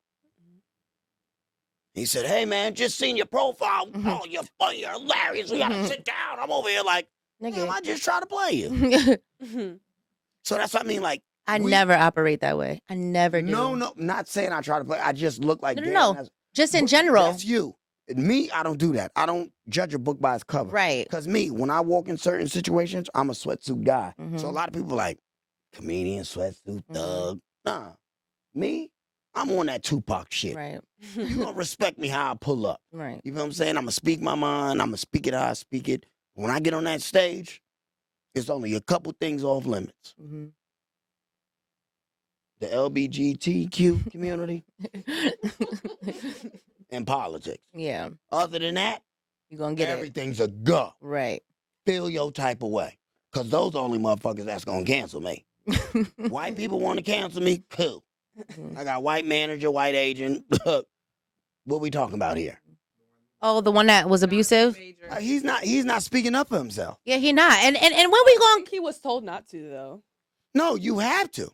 He said, hey, man, just seen your profile. Oh, you're funny, you're hilarious. We got to sit down. I'm over here like, damn, Nigga. I just try to play you. Mhm. So that's what I mean, like, I we- never operate that way. I never do. No, not saying I try to play. I just look like, No, damn, no. that's- Just in but general. That's you. Me, I don't do that. I don't judge a book by its cover. Right. Because me, when I walk in certain situations, I'm a sweatsuit guy. Mhm. So a lot of people like, comedian, sweatsuit, thug. Nah. Me, I'm on that Tupac shit. Right. You gonna respect me how I pull up. Right. You know what I'm saying? I'm gonna speak my mind. I'm gonna speak it how I speak it. When I get on that stage, it's only a couple things off limits. Mm-hmm. the LBGTQ community and politics. Yeah, Other than that, you're gonna get everything's a go. it right. Feel your type of way. Because those the only motherfuckers that's going to cancel me. White people want to cancel me? Cool. I got white manager, white agent. What we talking about here? Oh, the one that was abusive. He's not speaking up for himself. Yeah, he not. And when we I going? think he was told not to though. No, you have to.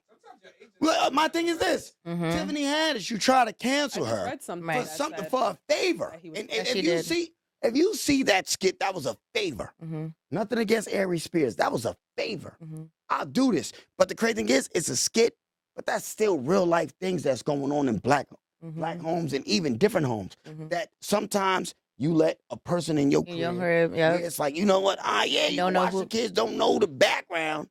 Well, my thing is this: Mhm. Tiffany Haddish, you try to cancel I just her read something Right. for that something said for a favor. that he was- And Yes, if she you did. if you see that skit, that was a favor. Mhm. Nothing against Aries Spears. That was a favor. Mhm. I'll do this. But the crazy thing is, it's a skit, but that's still real life things that's going on in black Mhm. homes and even different homes. Mhm. That sometimes you let a person in your In your crib, crib, where yeah. it's like, you know what? Yeah, you Don't can know watch who- the kids, don't know the background.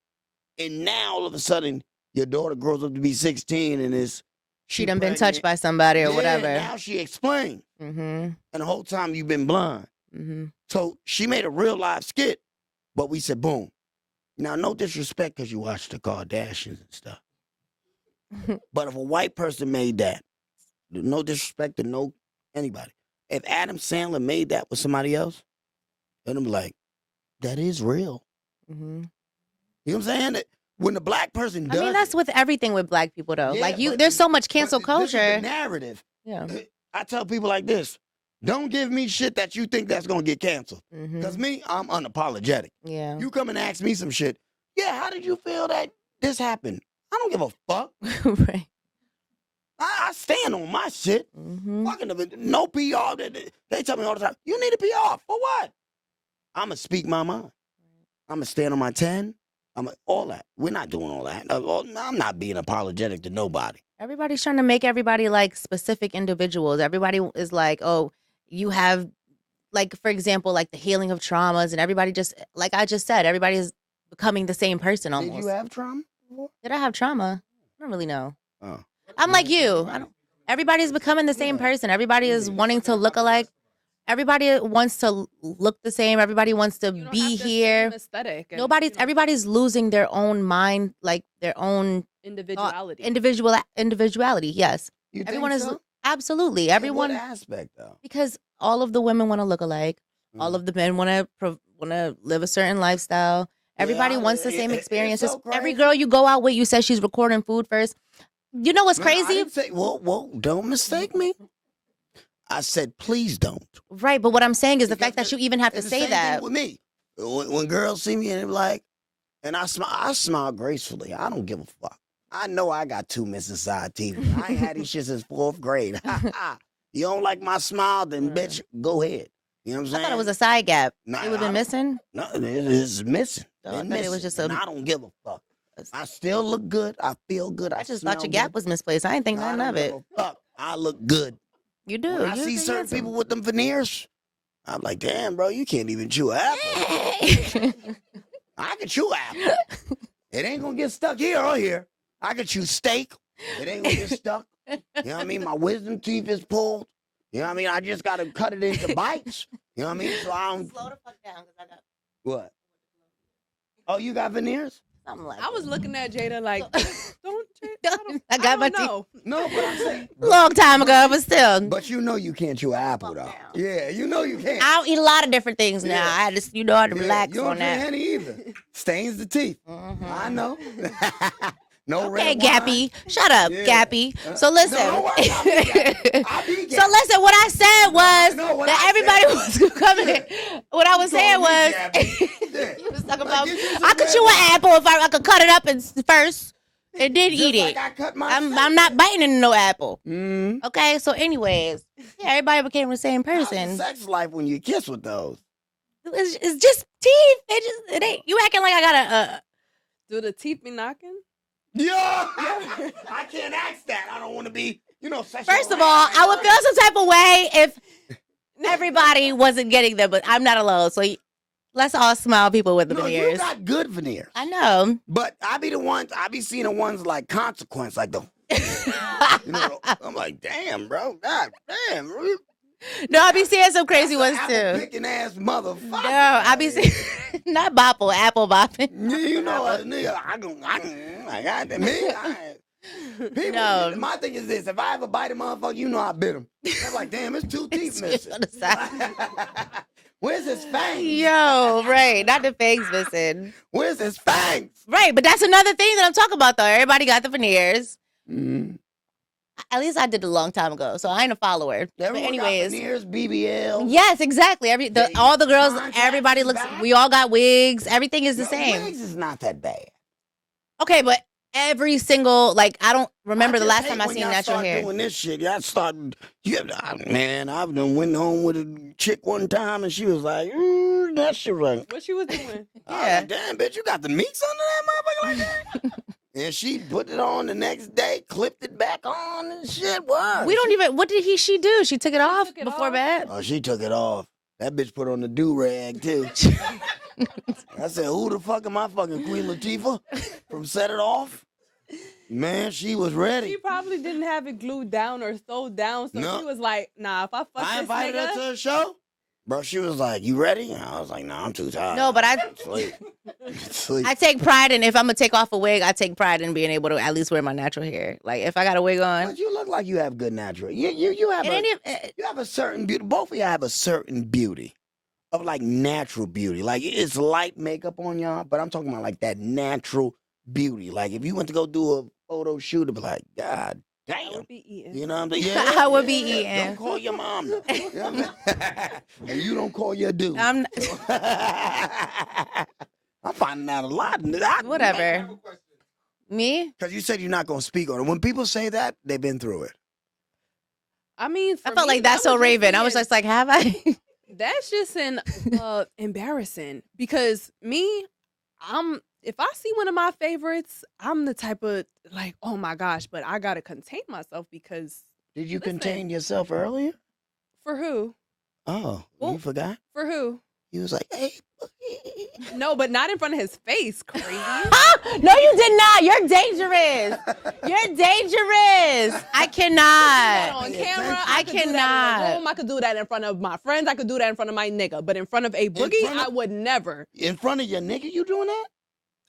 And now all of a sudden, your daughter grows up to be 16 and She done been touched by somebody or whatever. Now she explained. Mm-hmm. And the whole time you've been blind. Mm-hmm. So she made a real live skit, but we said, boom. Now, no disrespect because you watch the Kardashians and stuff. But if a white person made that, no disrespect to no anybody. If Adam Sandler made that with somebody else, then I'm like, that is real. Mm-hmm. You know what I'm saying? That when the black person does I mean, that's it, with everything with black people, though. Yeah, like but there's so much cancel but this is the culture. narrative. Yeah. I tell people like this, don't give me shit that you think that's going to get canceled. Mm-hmm. Because me, I'm unapologetic. Yeah. You come and ask me some shit. Yeah, how did you feel that this happened? I don't give a fuck. Right. I stand on my shit. Mm-hmm. Fucking of it. No PR. They tell me all the time, you need a PR. For what? I'm going to speak my mind. I'm going to stand on my 10. All that. We're not doing all that. I'm not being apologetic to nobody. Everybody's trying to make everybody like specific individuals. Everybody is like, oh, you have, like, for example, like the healing of traumas, and everybody just, like I just said, everybody is becoming the same person almost. Did you have trauma? Did I have trauma? I don't really know. Oh. I'm like you. Everybody's becoming the same person. Everybody is wanting to look alike. Everybody wants to look the same. Everybody wants to You don't be have the here. same aesthetic. And, Everybody's losing their own mind, like their own individuality. individuality. Yes, You think everyone is so? absolutely In everyone, what aspect, though? because all of the women want to look alike. All of the men want to live a certain lifestyle. Everybody Yeah, wants the same it's experiences. so Every crazy. girl you go out with, you said she's recording food first. You know what's Man, I crazy? didn't say, whoa, don't mistake me. I said, please don't. Right, but what I'm saying is the fact Because that you even have to It's the say same thing that. with me. When girls see me and they're like, and I smile gracefully. I don't give a fuck. I know I got 2 missing side teeth. I ain't had these shit since 4th grade. You don't like my smile, then bitch, go ahead. You know what I'm I saying? thought it was a side gap. Nah, It would have been missing. No, it's missing. Oh, I It's thought it was missing. just And I don't give a fuck. I still look good. I feel good. I just smell thought your gap good. was misplaced. I didn't think I nothing don't of it. give a fuck. I look good. You do. When I You see look certain handsome. people with them veneers, I'm like, damn, bro, you can't even chew an apple. I can chew apple. It ain't gonna get stuck here or here. I can chew steak. It ain't gonna get stuck. You know what I mean? My wisdom teeth is pulled. You know what I mean? I just gotta cut it into bites. You know what I mean? So I don't. Slow the fuck down, because I got What? Oh, you got veneers? something like I was looking at Jada like, don't. I got my don't know. No, but I'm saying. long time ago, but still. But you know you can't chew an apple though. Yeah, you know you can't. I don't eat a lot of different things now. Yeah. I had to, I had to Yeah, relax you don't on drink that. Henny either. Stains the teeth. Mhm. I know. No Okay, red wine. Gappy. Shut up, Yeah. Gappy. So listen. No, don't worry about me, Gappy. I'll be So Gappy. listen, what I said was No, what that I everybody said- was coming. What I was You saying called me was, Gappy. Yeah. you was talking Like, about, get you some I could red chew wine. an apple if I could cut it up first and then Just eat like it. I cut my I'm not biting into no apple. Mm. Okay, so anyways, yeah, everybody became the same How's the person. sex life when you kiss with those? It's just teeth. It ain't. You acting like I got Do the teeth be knocking? Yeah. I can't ask that. I don't want to be, sexual. First of all, I would feel some type of way if everybody wasn't getting them, but I'm not alone. So let's all smile, people with the No, you veneers. got good veneers. I know. But I be seeing the ones like Consequence, like the, I'm like, damn, bro, god damn, bro. No, I be seeing some crazy ones That's an too. apple-picking ass motherfucker. No, I be seeing not bopple, apple bopping. Yeah, you know what, nigga, I got me. People, No. my thing is this: if I ever bite a motherfucker, you know I bit him. I'm like, damn, it's 2 teeth missing. On the side. Where's his fangs? Yo, right. Not the fangs missing. Where's his fangs? Right, but that's another thing that I'm talking about, though. Everybody got the veneers. Mm. At least I did it a long time ago, so I ain't a follower. But Everyone anyways, got veneers, BBL. yes, exactly. All the girls, everybody looks. back. We all got wigs. Everything is the No, same. Wigs is not that bad. Okay, but every single I don't remember I the just last hate time I when seen y'all natural start hair. doing this shit. Y'all started. Man, I've done went home with a chick one time, and she was like, that shit right. What she was doing? I was Yeah. like, damn, bitch, you got the meats under that motherfucker like that? And she put it on the next day, clipped it back on and shit. What? We don't even. What did she do? She took it off took it before off. bed. Oh, she took it off. That bitch put on the do-rag, too. I said, who the fuck am I fucking Queen Latifah from Set It Off? Man, she was ready. She probably didn't have it glued down or sewed down, so No. she was like, "Nah, if I fuck I this invited her nigga." to the show. Bro, she was like, you ready? And I was like, nah, I'm too tired. No, but Sleep. Sleep. I take pride in if I'm gonna take off a wig. I take pride in being able to at least wear my natural hair. Like if I got a wig on, But you look like you have good natural. You have it ain't you have a certain beauty. Both of you have a certain beauty of like natural beauty. Like it's light makeup on y'all, but I'm talking about like that natural beauty. Like if you went to go do a photo shoot, it'd be like, God I damn. would be eating. You know what I'm saying? Yeah, I would be yeah. eating. Don't call your mom. though. You know what I'm saying? And you don't call your dude. I'm I'm finding out a lot. whatever. Me? Because you said you're not going to speak on it. When people say that, they've been through it. I mean, I for felt me, like that's that so was just Raven. I was being- just like, have I? That's just an embarrassing because me, if I see one of my favorites, I'm the type of like, oh my gosh, but I gotta contain myself because Did you Listen. contain yourself earlier? for who? Oh, Well- you forgot? For who? He was like, hey. No, but not in front of his face, crazy. No, you did not. You're dangerous. You're dangerous. I that cannot. on camera. I could do that in cannot. a room. I could do that in front of my friends. I could do that in front of my nigga. But in front of a boogie, front of- I would never. In front of your nigga, you doing that?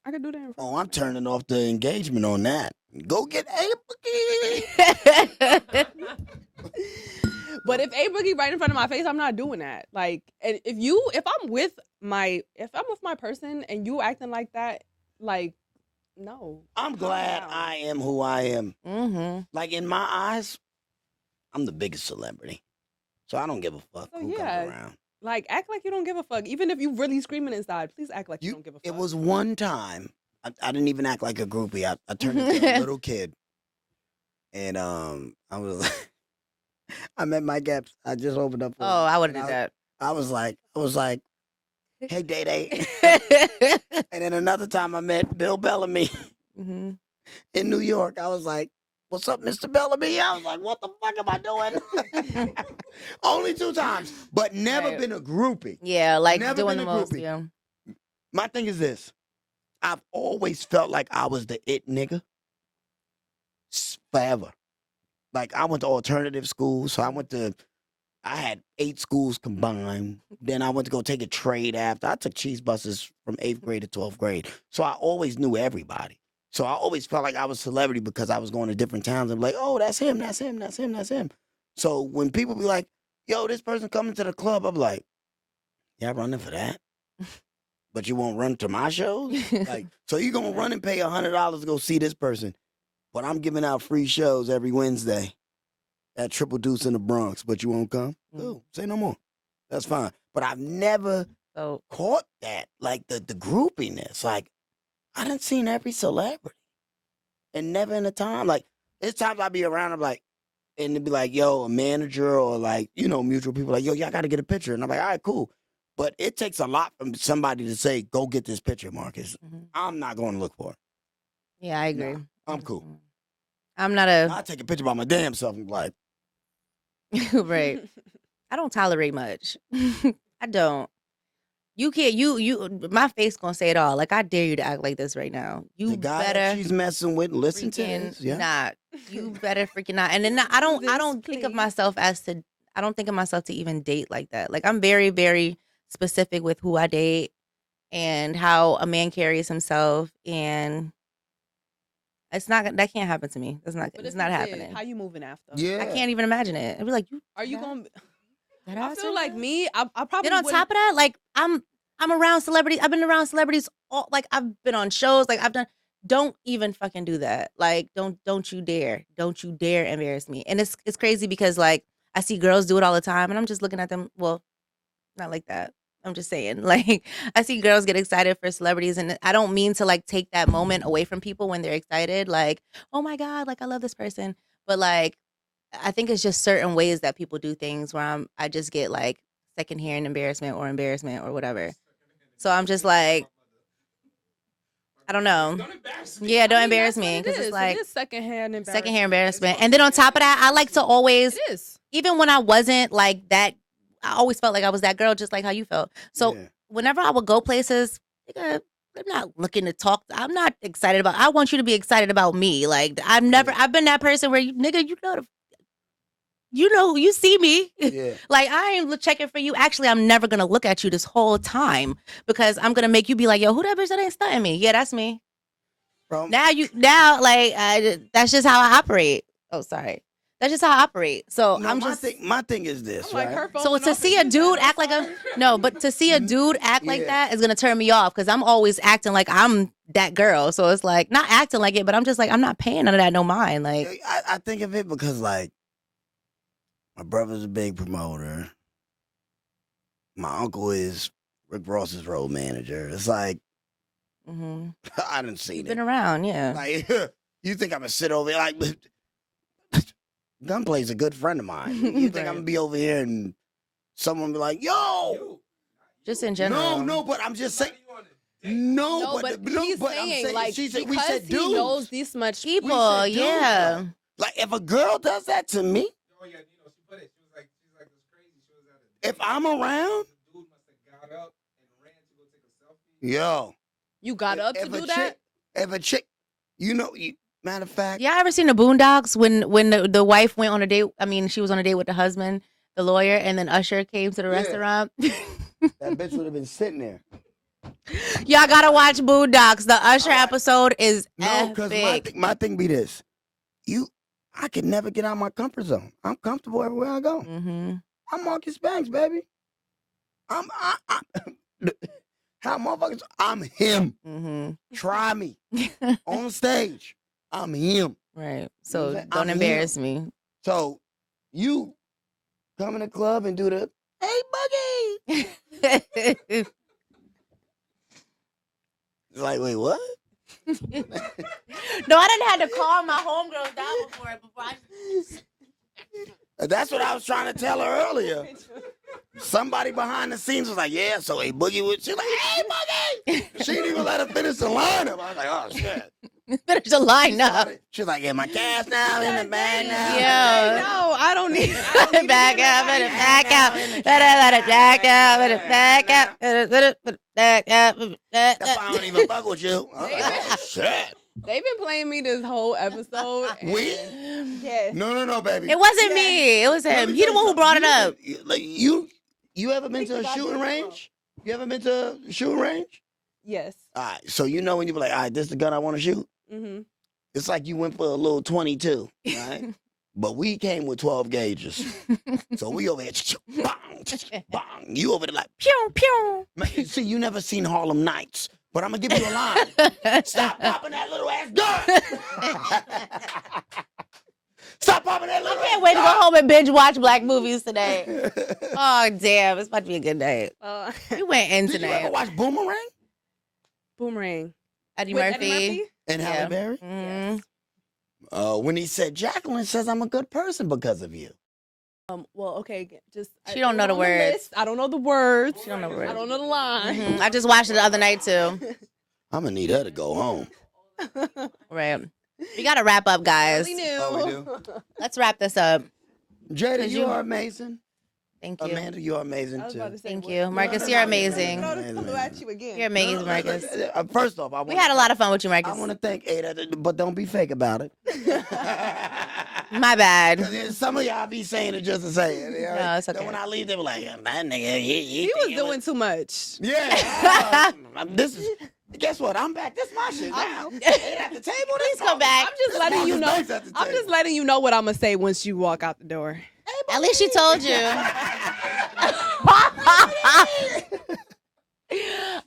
I could do that in front. Oh, I'm turning off the engagement on that. Go get a But if a boogie right in front of my face, I'm not doing that. Like, and if I'm with my person and you acting like that, like, no. I'm glad down. I am who I am. Mm-hmm. Like in my eyes, I'm the biggest celebrity. So I don't give a fuck So, who yeah. comes around. Like, act like you don't give a fuck. Even if you really screaming inside, please act like you don't give a fuck. It was one time. I didn't even act like a groupie. I turned into a little kid. And I was I met Mike Epps. I just opened up for Oh, I would and have did that. I was like, hey, Day Day. And then another time I met Bill Bellamy Mm-hmm. in New York. I was like, what's up, Mr. Bellamy? I was like, what the fuck am I doing? Only 2 times, but never Right. been a groupie. Yeah, like Never doing been the a most. groupie. Yeah. My thing is this. I've always felt like I was the it nigga. Forever. Like I went to alternative school, so I had 8 schools combined. Then I went to go take a trade after. I took cheese buses from 8th grade to 12th grade. So I always knew everybody. So I always felt like I was a celebrity because I was going to different towns and be like, oh, that's him, that's him, that's him, that's him. So when people be like, yo, this person coming to the club, I'm like, yeah, running for that? But you won't run to my shows? Like, so you gonna run and pay $100 to go see this person, but I'm giving out free shows every Wednesday at Triple Deuce in the Bronx, but you won't come? Cool, say no more. That's fine. But I've never So caught that, like the groupiness. Like, I done seen every celebrity and never in a time. Like, there's times I be around, I'm like, and it'd be like, yo, a manager or like, mutual people like, yo, y'all got to get a picture. And I'm like, all right, cool. But it takes a lot from somebody to say, go get this picture, Marcus. Mhm. I'm not going to look for it. yeah, I agree. I'm cool. I'm not a I take a picture by my damn self and be like, right. I don't tolerate much. I don't. You can't. You. My face gonna say it all. Like I dare you to act like this right now. You the guy better that she's messing with, listen to freaking this. Yeah. not. You better freaking not. And then I don't. I This, don't think of please. myself as to. I don't think of myself to even date like that. Like I'm very, very specific with who I date and how a man carries himself. And It's not. That can't happen to me. That's not. But It's if not you did, happening. how you moving after? Yeah. I can't even imagine it. I'd be like, you. Are you that- going? that I ass feel right like there? me. I probably. Then on wouldn't- top of that, like I'm around celebrities. I've been around celebrities. Like I've been on shows. Like I've done. Don't even fucking do that. Like don't you dare. Don't you dare embarrass me. And it's crazy because like I see girls do it all the time, and I'm just looking at them. Well, not like that. I'm just saying, like, I see girls get excited for celebrities, and I don't mean to like take that moment away from people when they're excited, like, oh my God, like I love this person. But like, I think it's just certain ways that people do things where I just get like secondhand embarrassment or whatever. So I'm just like, I don't know. Don't embarrass me. Yeah, don't I mean, embarrass that's what me it because it's is. like It is secondhand embarrassment. secondhand embarrassment. And then on top of that, I like to always, It is. even when I wasn't like that, I always felt like I was that girl, just like how you felt. So Yeah. whenever I would go places, nigga, I'm not looking to talk. I'm not excited about. I want you to be excited about me. Like I've been that person where you, nigga, you see me. Yeah. Like I ain't checking for you. Actually, I'm never gonna look at you this whole time because I'm gonna make you be like, yo, who that bitch that ain't stunting me? Yeah, that's me. Bro, That's just how I operate. Oh, sorry. That's just how I operate. So no, my thing is this, I'm like right? her phone So went to off see and a you dude said, act like a no, but to see a dude act like Yeah. that is gonna turn me off because I'm always acting like I'm that girl. So it's like not acting like it, but I'm just like I'm not paying none of that no mind. Like I think of it because like my brother's a big promoter. My uncle is Rick Ross's road manager. It's like I didn't see you've it. been around, yeah. Like you think I'm gonna sit over here like Gunplay's a good friend of mine. You think Right. I'm gonna be over here and someone be like, yo, Just in general. no, but I'm just saying. No, but he's I'm saying like she said, because we said he dudes. knows this much People, said dudes, yeah. Like if a girl does that to me, Oh yeah, she put it. She was like, it's crazy. She was at a if I'm around, the dude must have got up and ran to go take a selfie. yo, You got up to if a do chick, that? if a chick, matter of fact, Y'all ever seen the Boondocks when the wife went on a date? I mean, she was on a date with the husband, the lawyer, and then Usher came to the Yeah. restaurant. that bitch would have been sitting there. Y'all gotta watch Boondocks. The Usher episode is No, because epic. my thing be this. I could never get out of my comfort zone. I'm comfortable everywhere I go. Mm-hmm. I'm Marcus Banks, baby. I'm how motherfuckers, I'm him. Mm-hmm. Try me. On stage. I'm him. Right. You know So what I'm saying? don't I'm embarrass me. So you come in the club and do the hey boogie. It's like, wait, what? No, I didn't have to calm my homegirls down before That's what I was trying to tell her earlier. Somebody behind the scenes was like, yeah, so hey boogie would she like, hey boogie. She didn't even let her finish the lineup. I was like, oh shit. finish the line up. She's like, yeah, my cash now in the bag now. Yo. No, I don't need Back out, let it back out. Let it back out, let it back out. Let it back out. That's why I don't even fuck with you. I was like, oh shit. They've been playing me this whole episode. We? Yes. No, baby. It wasn't me. It was Let him. me He the tell one you who brought it something. up. Like you ever been to a shooting range? You ever been to a shooting range? Yes. All right, so you know when you be like, all right, this is the gun I want to shoot. Mm-hmm. It's like you went for a little 22, right? But we came with 12 gauges. So we over here, bang, bang. You over there like, Pew, pew. man, see, you never seen Harlem Nights, but I'm going to give you a line. Stop popping that little ass gun. Stop popping that little I can't wait to go home and binge watch black movies today. Oh, damn. It's about to be a good night. We went in Did you ever tonight. watch Boomerang? Boomerang. Eddie With Murphy. Eddie Murphy? And Yeah. Halle Berry? Mhm. When he said, Jacqueline says I'm a good person because of you. Well, okay, just She don't know the on words. list. I don't know the words. She don't know the words. I don't know the line. Mhm. I just watched it the other night, too. I'm going to need her to go home. Right. We got to wrap up, guys. We knew. Oh, we do? Let's wrap this up. Jada, 'Cause you you- are amazing. Thank you. Amanda, you're amazing I was too. about to say, Thank what- you. Marcus, no, you're no, amazing. no, No, no, at you again. You're amazing, Marcus. First off, We had a lot of fun with you, Marcus. I want to thank Ada, but don't be fake about it. My bad. Some of y'all be saying it just to say it. You know? No, it's Then okay. when I leave, they were like, that nigga, He was doing too much. Yeah. Guess what? I'm back. This my shit now. Ain't at the table. Please come back. I'm just letting you know. I'm just letting you know what I'm gonna say once you walk out the door. At least she told you.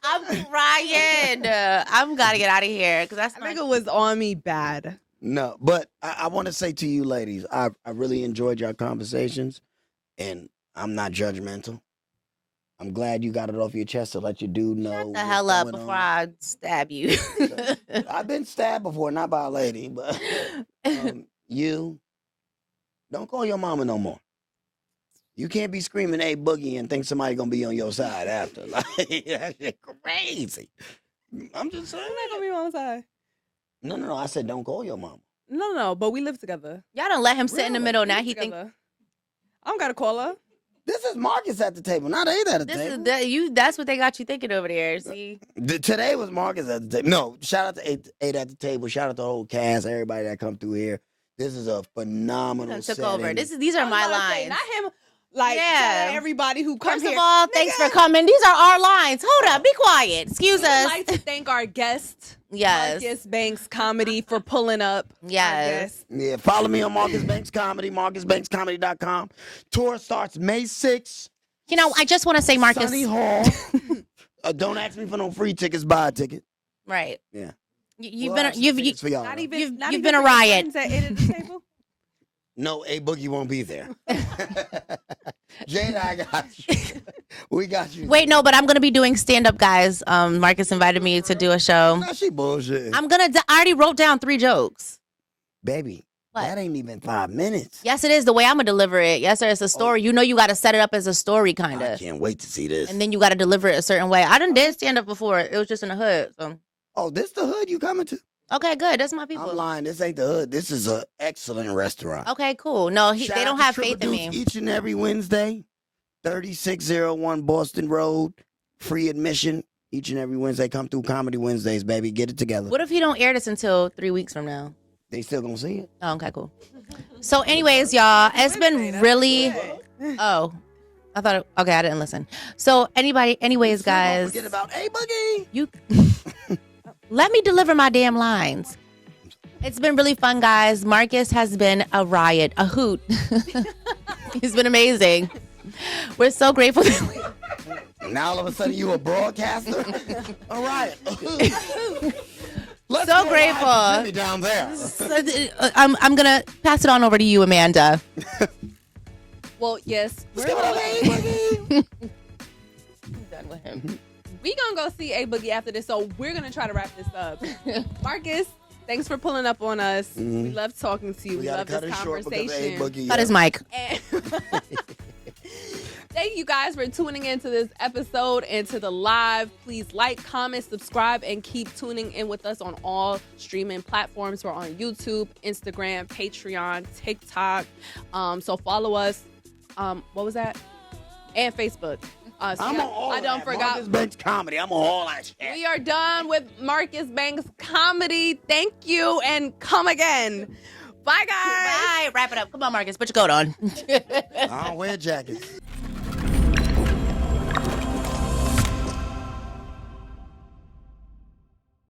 I'm crying. I'm gotta get out of here because that's That nigga was on me bad. No, but I want to say to you ladies, I really enjoyed your conversations, and I'm not judgmental. I'm glad you got it off your chest to let your dude know. Shut the what's hell up going before on. I stab you. I've been stabbed before, not by a lady, but you don't call your mama no more. You can't be screaming "Hey Boogie" and think somebody gonna be on your side after. Like that shit crazy. I'm just saying. I'm not gonna be on my side. No. I said don't call your mama. No. But we live together. Y'all don't let him sit in the Really? middle. We Now live he think together. I don't gotta call her. This is Marcus at the table, not Ada at the this table. is the, you. That's what they got you thinking over there. See, Today was Marcus at the table. No, shout out to Eight at the table. Shout out to the whole cast, everybody that come through here. This is a phenomenal took setting. over. These are my lines. Not him. Like, Yeah. shout out everybody who comes First here. of all, thanks for coming. These are our lines. Hold up, be quiet. Excuse We'd us. like to thank our guest, Yes. Marcus Banks Comedy, for pulling up. our Yes. guest. Yeah, follow me on Marcus Banks Comedy, MarcusBanksComedy.com. Tour starts May 6th. You know, I just want to say, Marcus. Sunny Hall. Don't ask me for no free tickets. Buy a ticket. Right. Yeah. You've We'll been have some you've tickets for y'all. Not though. even. You've- not you've even been a for your riot. friends at 8 at the table. No, A Boogie won't be there. Jada, I got you. We got you. wait. No, but I'm gonna be doing stand up, guys. Marcus invited me to do a show. Nah, she bullshit. I already wrote down 3 jokes. Baby, What? that ain't even 5 minutes. Yes, it is the way I'm gonna deliver it. Yes, sir. It's a story. You know, you got to set it up as a story, kind I of, can't wait to see this. and then you got to deliver it a certain way. I done did stand up before. It was just in the hood. So Oh, this the hood you coming to? okay, good. That's my people. I'm lying. This ain't the hood. This is an excellent restaurant. Okay, cool. No, Shout they out don't to have Triple faith in me. Deuce Each and every Wednesday, 3601 Boston Road, free admission. Each and every Wednesday, come through Comedy Wednesdays, baby. Get it together. What if you don't air this until 3 weeks from now? They still gonna see it. Oh, okay, cool. So, anyways, y'all, it's been really. Oh, I thought. Okay, I didn't listen. So, anyways, Still don't guys, forget about A Boogie. you let me deliver my damn lines. It's been really fun, guys. Marcus has been a riot, a hoot. He's been amazing. We're so grateful. Now all of a sudden you a broadcaster. All right. Let's So go grateful. live to Jimmy down there. I'm gonna pass it on over to you, Amanda. Well, yes. Let's give it up, A Boogie. I'm done with him. We gonna go see A Boogie after this, so we're gonna try to wrap this up. Marcus, thanks for pulling up on us. We love talking to you. We gotta love cut this it short because of A conversation. Boogie. Cut his mic. And thank you guys for tuning into this episode and to the live. Please like, comment, subscribe, and keep tuning in with us on all streaming platforms. We're on YouTube, Instagram, Patreon, TikTok. So follow us. What was that? And Facebook. I'm on all I of don't that. forgot. Marcus Banks Comedy. I'm on all that shit. We are done with Marcus Banks Comedy. Thank you and come again. Bye, guys. Bye. Wrap it up. Come on, Marcus. Put your coat on. I don't wear jackets.